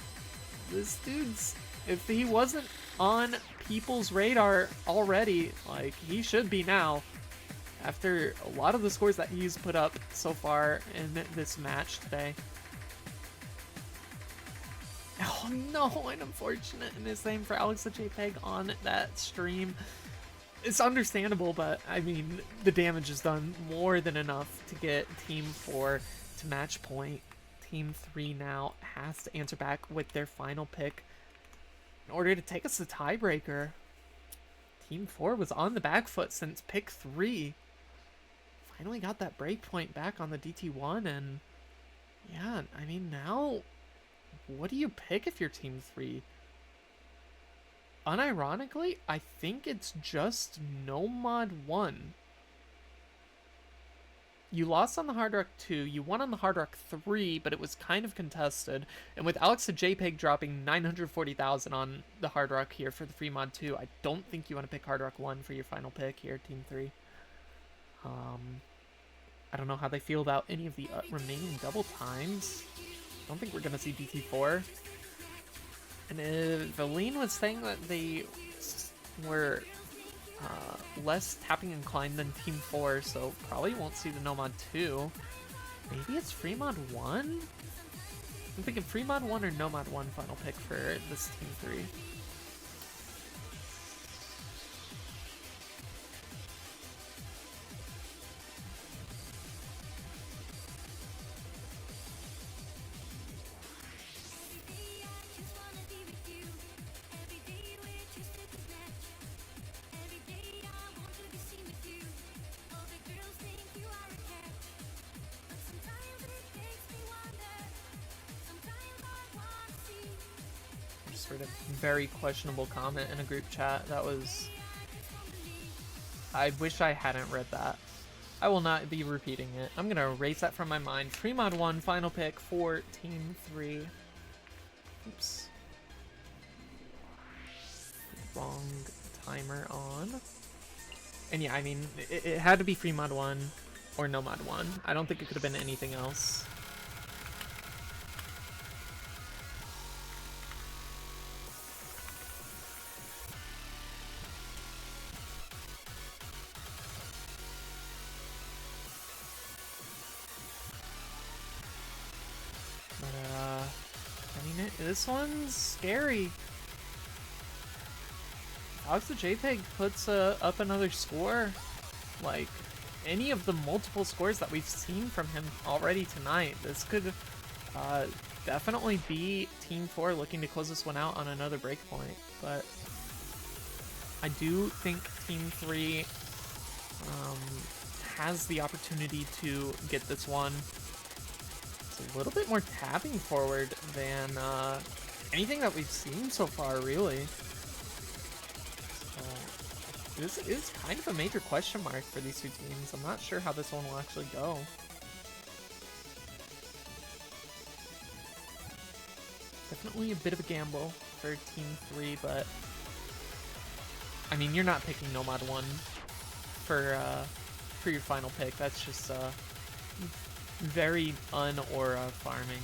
this dude's, if he wasn't on people's radar already, like, he should be now. After a lot of the scores that he's put up so far in this match today. Oh no, an unfortunate missing for Alex the JPEG on that stream. It's understandable, but I mean, the damage is done more than enough to get Team 4 to match point. Team 3 now has to answer back with their final pick in order to take us to tiebreaker. Team 4 was on the back foot since pick 3. Finally got that breakpoint back on the DT1, and yeah, I mean, now what do you pick if you're Team 3? Unironically, I think it's just no mod 1. You lost on the Hard Rock 2, you won on the Hard Rock 3, but it was kind of contested. And with Alex the JPEG dropping 940,000 on the Hard Rock here for the free mod 2, I don't think you want to pick Hard Rock 1 for your final pick here, Team 3. I don't know how they feel about any of the remaining double times. I don't think we're going to see DT4. And Valine was saying that they were less tapping inclined than Team 4, so probably won't see the no mod 2. Maybe it's free mod 1? I'm thinking free mod 1 or no mod 1 final pick for this Team 3. Sort of very questionable comment in a group chat. That was... I wish I hadn't read that. I will not be repeating it. I'm gonna erase that from my mind. Free mod 1 final pick for Team 3. Oops. Wrong timer on. And yeah, I mean, it had to be free mod 1. or Nomad 1. I don't think it could have been anything else. I mean, this one's scary. Alex the JPEG puts up another score. Like, any of the multiple scores that we've seen from him already tonight, this could definitely be Team 4 looking to close this one out on another breakpoint. But I do think Team 3 has the opportunity to get this one. It's a little bit more tapping forward than anything that we've seen so far, really. So, this is kind of a major question mark for these two teams. I'm not sure how this one will actually go. Definitely a bit of a gamble for Team 3, but I mean, you're not picking Nomad 1 for your final pick. That's just very un-aura farming.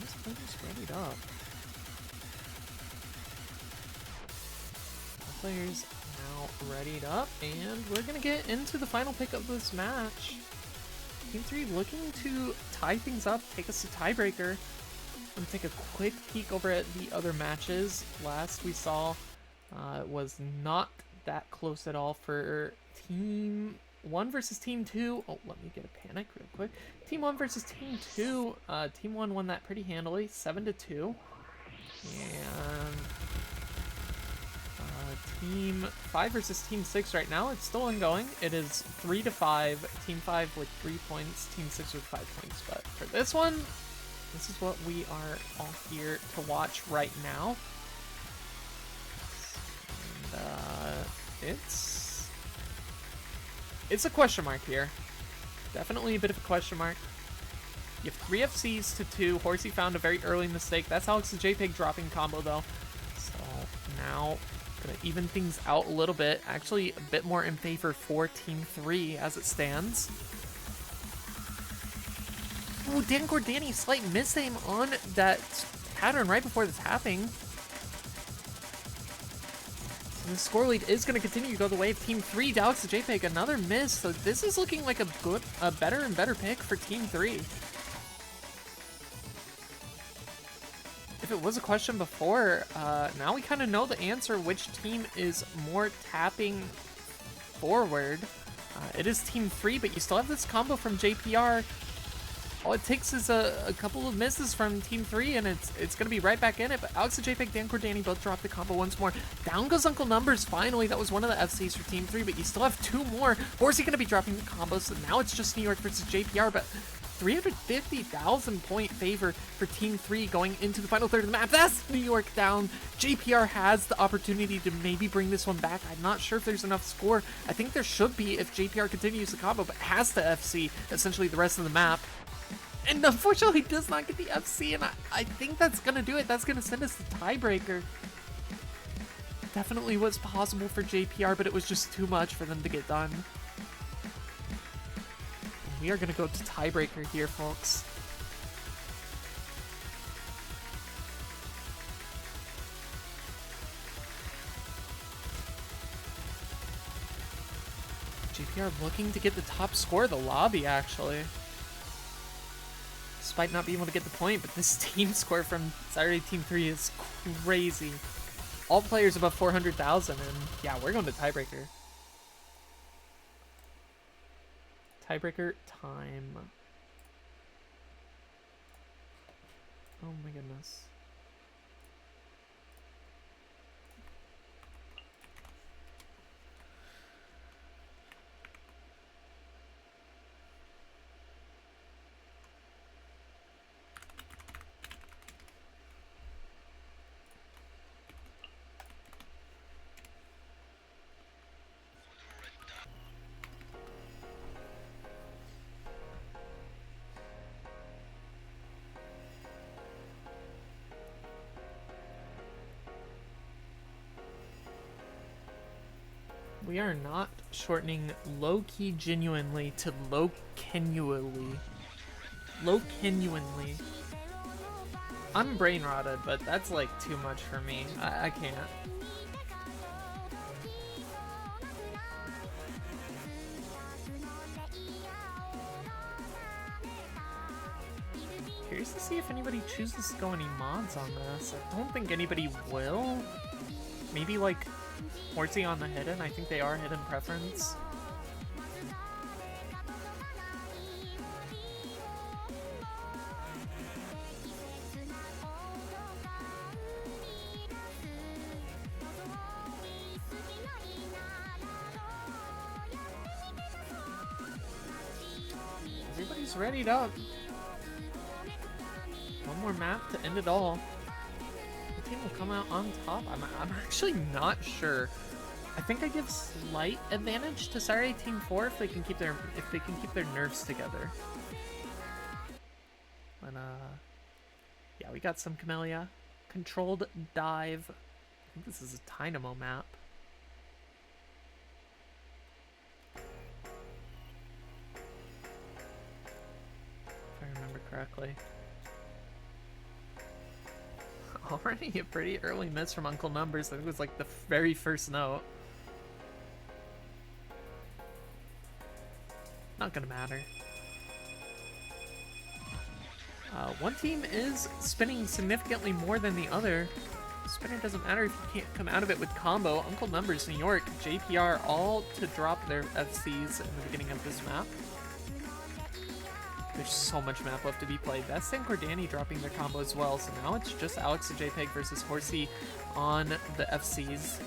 This player's readied up. The player's now readied up, and we're gonna get into the final pick of this match. Team 3 looking to tie things up, take us to tiebreaker. I'm gonna take a quick peek over at the other matches. Last we saw was not that close at all for Team 1 versus Team 2. Oh, let me get a panic real quick. Team 1 versus Team 2. Team 1 won that pretty handily, 7-2. And Team 5 versus Team 6 right now. It's still ongoing. It is 3-5. Team 5 with 3 points. Team 6 with 5 points. But for this one, this is what we are all here to watch right now. And it's a question mark here. Definitely a bit of a question mark. You have 3 FCs to 2. Horsey found a very early mistake. That's Alex the JPEG dropping combo though. So now gonna even things out a little bit. Actually a bit more in favor for Team 3 as it stands. Ooh, Dan Gordani, slight misaim on that pattern right before this happening. And the score lead is going to continue to go the way of Team 3. Alex the JPEG, another miss. So this is looking like a better and better pick for Team 3. If it was a question before, now we kind of know the answer, which team is more tapping forward. It is Team 3, but you still have this combo from JPR. All it takes is a couple of misses from Team 3, and it's going to be right back in it. But Alex the JPEG, Dan Cordani both dropped the combo once more. Down goes Uncle Numbers, finally. That was one of the FCs for Team 3, but you still have 2 more. Or is he going to be dropping the combos? So now it's just New York versus JPR, but 350,000 point favor for Team 3 going into the final third of the map. That's New York down. JPR has the opportunity to maybe bring this one back. I'm not sure if there's enough score. I think there should be if JPR continues the combo, but has to FC essentially the rest of the map. And unfortunately, he does not get the FC, and I think that's going to do it. That's going to send us the tiebreaker. Definitely was possible for JPR, but it was just too much for them to get done. And we are going to go to tiebreaker here, folks. JPR looking to get the top score of the lobby, actually. Despite not being able to get the point, but this team score from Saturday Team 3 is crazy. All players above 400,000, and yeah, we're going to tiebreaker. Tiebreaker time. Oh my goodness. We are not shortening low-key genuinely to low-kenually. Low-kenuinely. I'm brain rotted, but that's like too much for me. I can't. Curious to see if anybody chooses to go any mods on this. I don't think anybody will. Maybe like Horsey on the hidden. I think they are hidden preference. Everybody's readied up. One more map to end it all. The team will come out on top. I'm actually not sure. I think I give slight advantage to Saturday Team 4 if they can keep their nerves together. But yeah, we got some Camellia. Controlled dive. I think this is a Dynamo map. If I remember correctly. Already a pretty early miss from Uncle Numbers. I think it was like the very first note. Not gonna matter. One team is spinning significantly more than the other. Spinner doesn't matter if you can't come out of it with combo. Uncle Numbers, New York, JPR, all to drop their FCs in the beginning of this map. There's so much map left to be played. That's and Cordani dropping their combo as well. So now it's just Alex and JPEG versus Horsey on the FCs.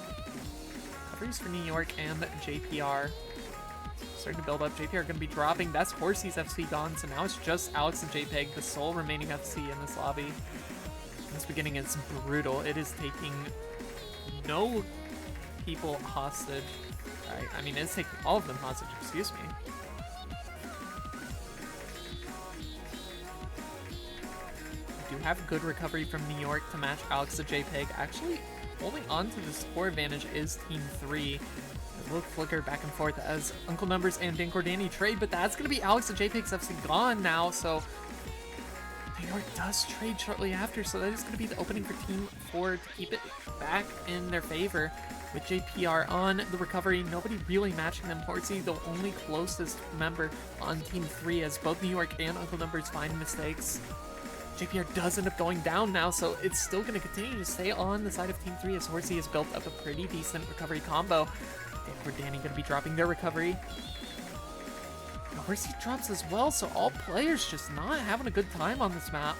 Coverage for New York and JPR. Starting to build up. JPR going to be dropping. That's Horsey's FC gone. So now it's just Alex and JPEG, the sole remaining FC in this lobby. This beginning is brutal. It is taking no people hostage. I mean, it's taking all of them hostage. Excuse me. Have good recovery from New York to match Alex to JPEG. Actually, holding on to the score advantage is Team 3. A little flicker back and forth as Uncle Numbers and Dan Cordani trade, but that's going to be Alex and JPEG's FC gone now, so New York does trade shortly after, so that is going to be the opening for Team 4 to keep it back in their favor. With JPR on the recovery, nobody really matching them. Horsey, the only closest member on Team 3, as both New York and Uncle Numbers find mistakes. JPR does end up going down now, so it's still going to continue to stay on the side of Team 3 as Horsey has built up a pretty decent recovery combo. And Cordani going to be dropping their recovery. And Horsey drops as well, so all players just not having a good time on this map.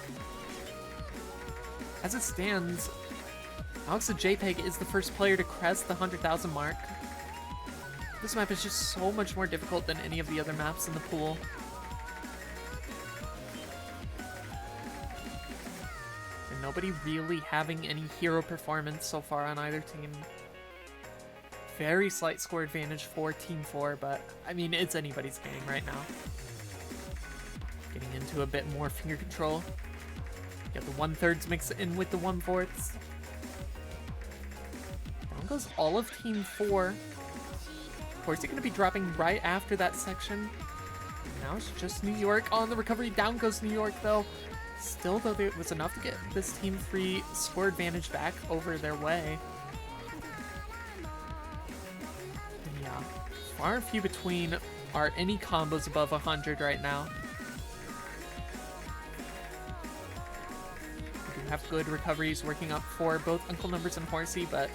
As it stands, Alex and JPEG is the first player to crest the 100,000 mark. This map is just so much more difficult than any of the other maps in the pool. Nobody really having any hero performance so far on either team. Very slight score advantage for Team 4, but I mean, it's anybody's game right now. Getting into a bit more finger control. Get the 1/3s mixed in with the 1/4s. Down goes all of Team 4. Of course, he's going to be dropping right after that section. Now it's just New York on the recovery. Down goes New York, though. Still, though, it was enough to get this Team 3 score advantage back over their way. And yeah, far and few between are any combos above 100 right now. We do have good recoveries working up for both Uncle Numbers and Horsey, but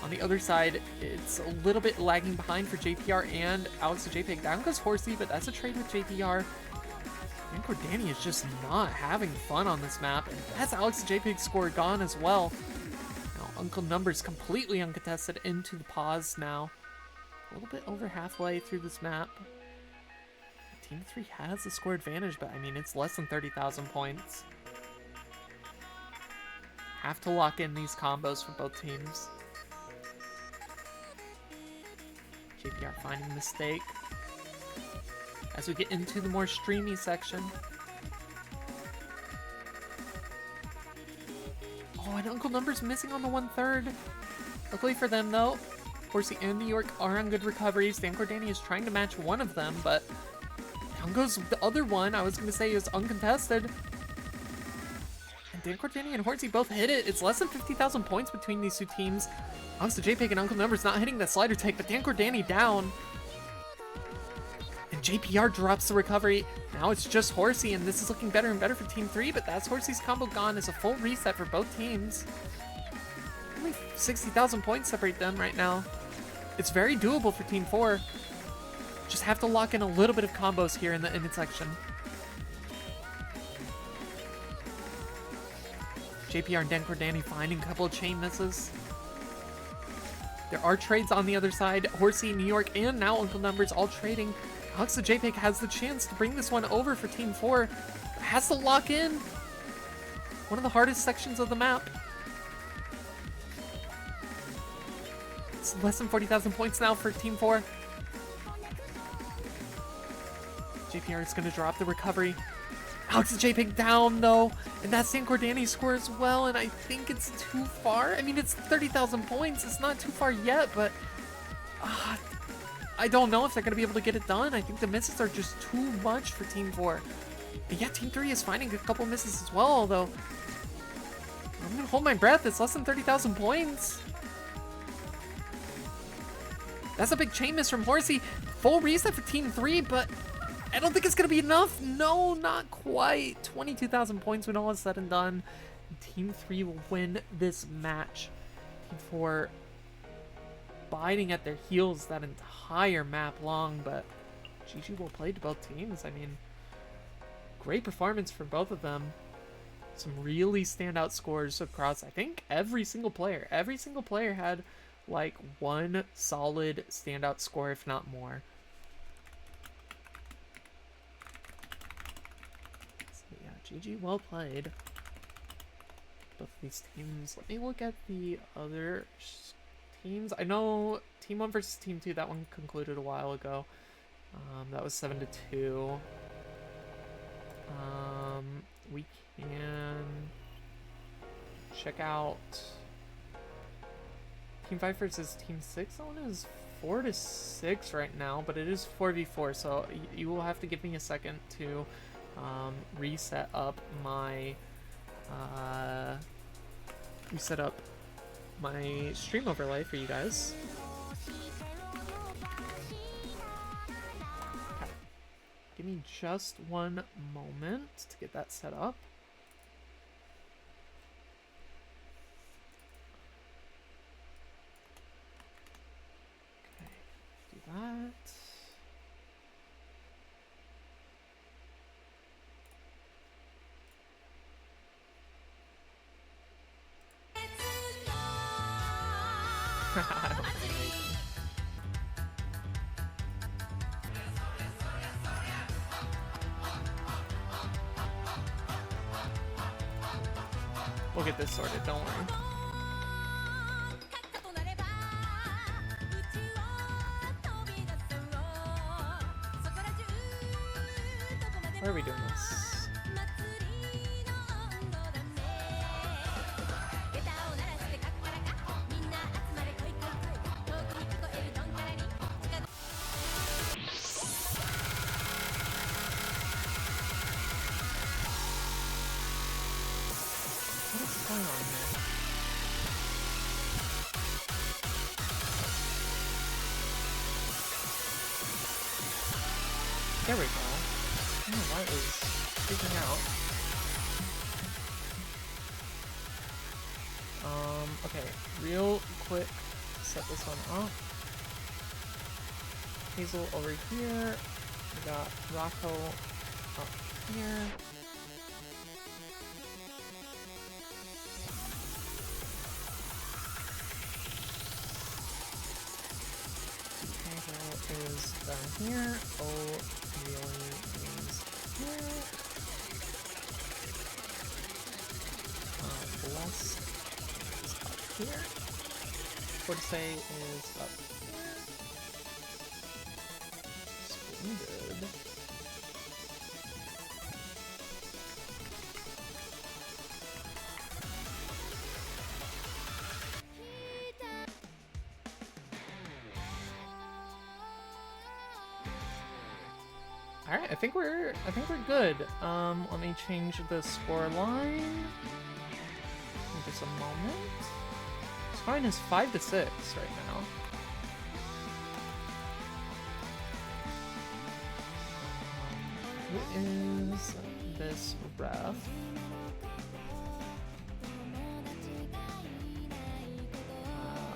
on the other side, it's a little bit lagging behind for JPR and Alex and JPEG. Down goes Horsey, but that's a trade with JPR. And Cordani is just not having fun on this map, and that's Alex and JPEG's score gone as well. Now, Uncle Numbers completely uncontested into the pause now. A little bit over halfway through this map. Team 3 has the score advantage, but I mean, it's less than 30,000 points. Have to lock in these combos for both teams. JPR finding a mistake. As we get into the more streamy section. Oh, and Uncle Numbers missing on the 1/3. Luckily for them, though, Horsey and New York are on good recoveries. Dan Cordani is trying to match one of them, but down goes the other one. I was going to say is uncontested. And Dan Cordani and Horsey both hit it. It's less than 50,000 points between these two teams. Obviously, JPEG and Uncle Numbers not hitting that slider take, but Dan Cordani down. And JPR drops the recovery. Now it's just Horsey, and this is looking better and better for Team 3, but that's Horsey's combo gone. It's a full reset for both teams. Only 60,000 points separate them right now. It's very doable for Team 4. Just have to lock in a little bit of combos here in the mid-section. JPR and Dan Cordani finding a couple of chain misses. There are trades on the other side. Horsey, New York, and now Uncle Numbers all trading. Alexa JPEG has the chance to bring this one over for Team 4. Has to lock in. One of the hardest sections of the map. It's less than 40,000 points now for Team 4. JPR is going to drop the recovery. Alexa JPEG down, though. And that's Dan Cordani's score as well, and I think it's too far. I mean, it's 30,000 points. It's not too far yet, but I don't know if they're going to be able to get it done. I think the misses are just too much for Team 4. And yeah, Team 3 is finding a couple misses as well, although I'm going to hold my breath. It's less than 30,000 points. That's a big chain miss from Horsey. Full reset for Team 3, but I don't think it's going to be enough. No, not quite. 22,000 points when all is said and done. Team 3 will win this match. Team 4 biting at their heels that entire map long, but GG well played to both teams. I mean, great performance for both of them. Some really standout scores across, I think, every single player. Every single player had like one solid standout score, if not more. So yeah, GG well played. Both of these teams. Let me look at the other teams. I know Team 1 versus Team 2, that one concluded a while ago. That was 7-2. We can check out Team 5 versus Team 6. That one is 4-6 right now, but it is 4v4, so you will have to give me a second to reset up my stream overlay for you guys. Okay. Give me just one moment to get that set up. Okay, do that. We'll get this sorted, don't worry. Why are we doing this? What's going on here? There we go. Oh, that is freaking out. Okay, real quick, set this one up. Hazel over here. We got Rocco up here. Hazel is down here. Oh, really is here. Bless is up here. Fortesay is up here. Splendid. Alright, I think we're good. Let me change the score line. In just a moment. Scoring is 5-6 right now. Who is this ref?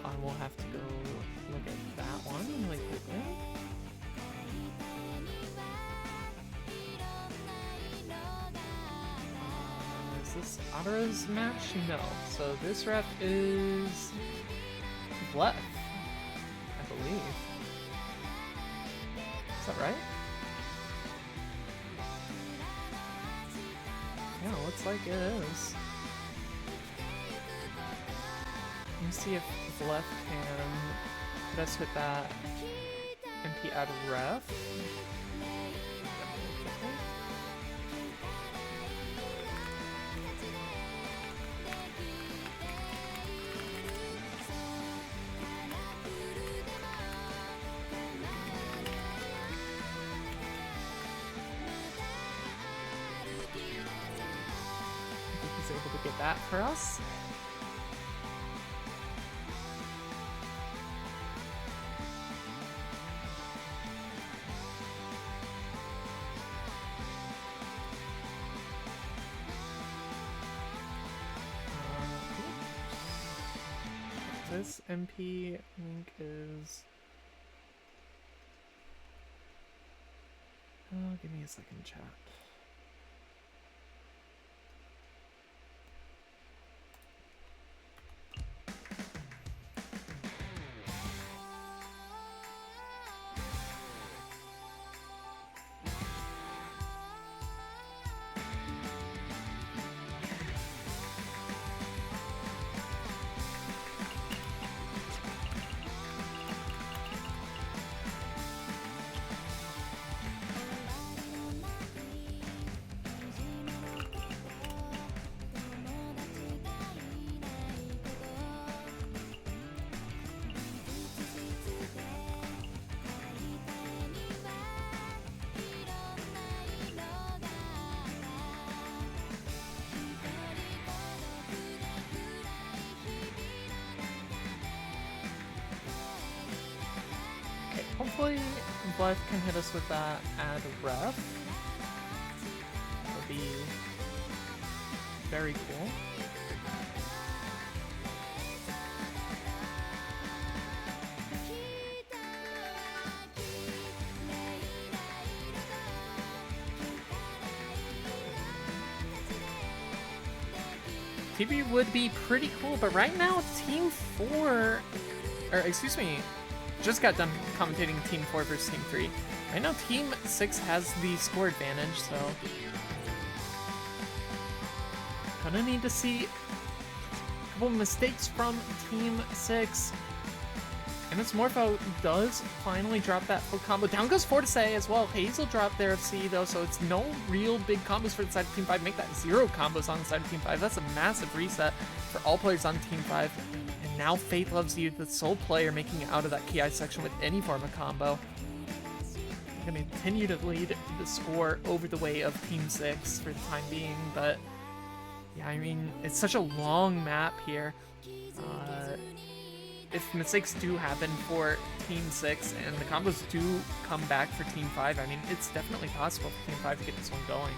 I will have to go look at that one really quickly. Is this Adara's match? No. So this ref is Blef, I believe. Is that right? Yeah, looks like it is. Let me see if Blef can put us with that MP out of ref. Able to get that for us. This MP link is... Oh, give me a second, chat. Hopefully, Blef can hit us with that add ref. That would be very cool. TB would be pretty cool, but right now, Team 4, or excuse me, just got done commentating Team 4 versus Team 3. Right now, Team 6 has the score advantage, so gonna need to see a couple mistakes from Team 6. And this Morpho does finally drop that full combo. Down goes 4WC as well. Hazel dropped their FC though, so it's no real big combos for the side of Team 5. Make that 0 combos on the side of Team 5. That's a massive reset for all players on Team 5. Now Faith Loves You, the sole player making it out of that KI section with any form of combo. Going to continue to lead the score over the way of Team 6 for the time being, but yeah, I mean, it's such a long map here. If mistakes do happen for Team 6 and the combos do come back for Team 5, I mean, it's definitely possible for Team 5 to get this one going.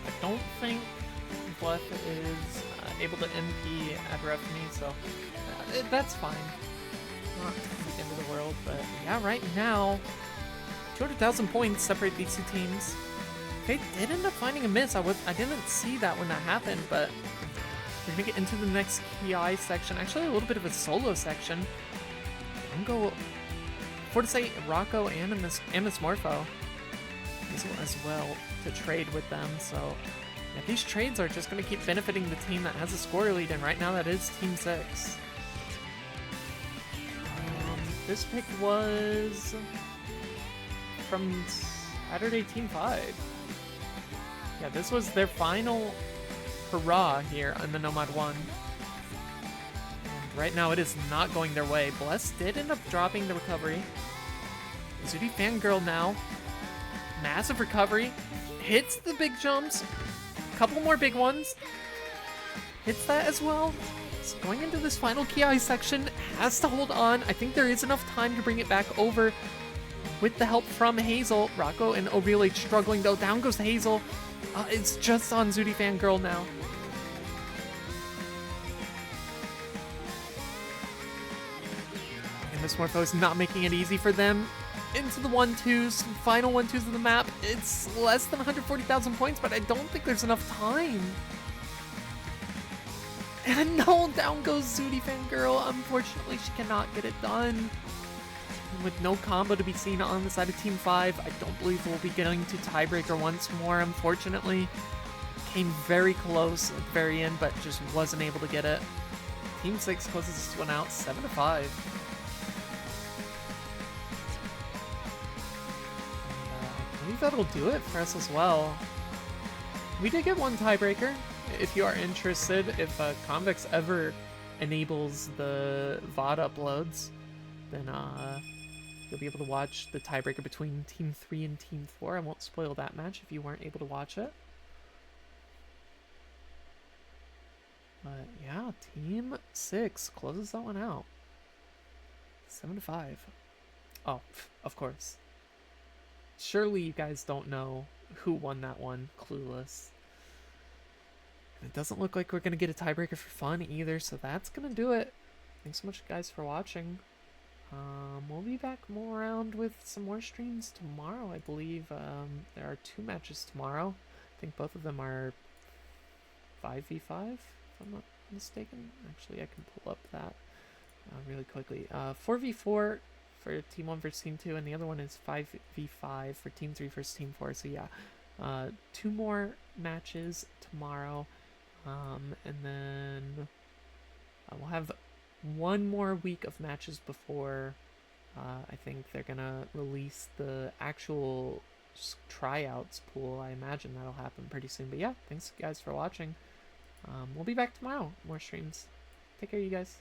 I don't think Blef is able to MP at ref me, so that's fine. Not the end of the world, but yeah, right now, 200,000 points separate these two teams. Faith did end up finding a miss. I didn't see that when that happened, but we're gonna get into the next KI section. Actually, a little bit of a solo section. I'm gonna go for to say Rocco and Miss Morpho as well to trade with them. So yeah, these trades are just going to keep benefiting the team that has a score lead, and right now that is Team 6. This pick was from Saturday Team 5. Yeah, this was their final hurrah here on the Nomad 1. And right now it is not going their way. Bless did end up dropping the recovery. Zooty Fangirl now. Massive recovery. Hits the big jumps. Couple more big ones. Hits that as well. So going into this final Ki section, has to hold on. I think there is enough time to bring it back over with the help from Hazel. Rocco and O'Reilly struggling though. Down goes Hazel. It's just on Zooty Fangirl now. And Miss Morpho is not making it easy for them. Into the 1-2s, final 1-2s of the map. It's less than 140,000 points, but I don't think there's enough time. And no, down goes Zooty Fangirl. Unfortunately, she cannot get it done. And with no combo to be seen on the side of Team 5, I don't believe we'll be getting to tiebreaker once more, unfortunately. Came very close at the very end, but just wasn't able to get it. Team 6 closes this one out 7-5. I believe that'll do it for us as well. We did get one tiebreaker. If you are interested, if Convex ever enables the VOD uploads, then you'll be able to watch the tiebreaker between Team 3 and Team 4. I won't spoil that match if you weren't able to watch it. But yeah, Team 6 closes that one out. 7-5. Oh, of course. Surely you guys don't know who won that one. Clueless. And it doesn't look like we're going to get a tiebreaker for fun either, so that's going to do it. Thanks so much, guys, for watching. We'll be back more around with some more streams tomorrow, I believe. There are 2 matches tomorrow. I think both of them are 5v5, if I'm not mistaken. Actually, I can pull up that really quickly. 4v4 for Team 1 versus Team 2, and the other one is 5v5 for Team 3 versus Team 4. So yeah, 2 more matches tomorrow, and then we'll have 1 more week of matches before I think they're gonna release the actual tryouts pool. I imagine that'll happen pretty soon. But yeah, thanks guys for watching. We'll be back tomorrow. More streams. Take care, you guys.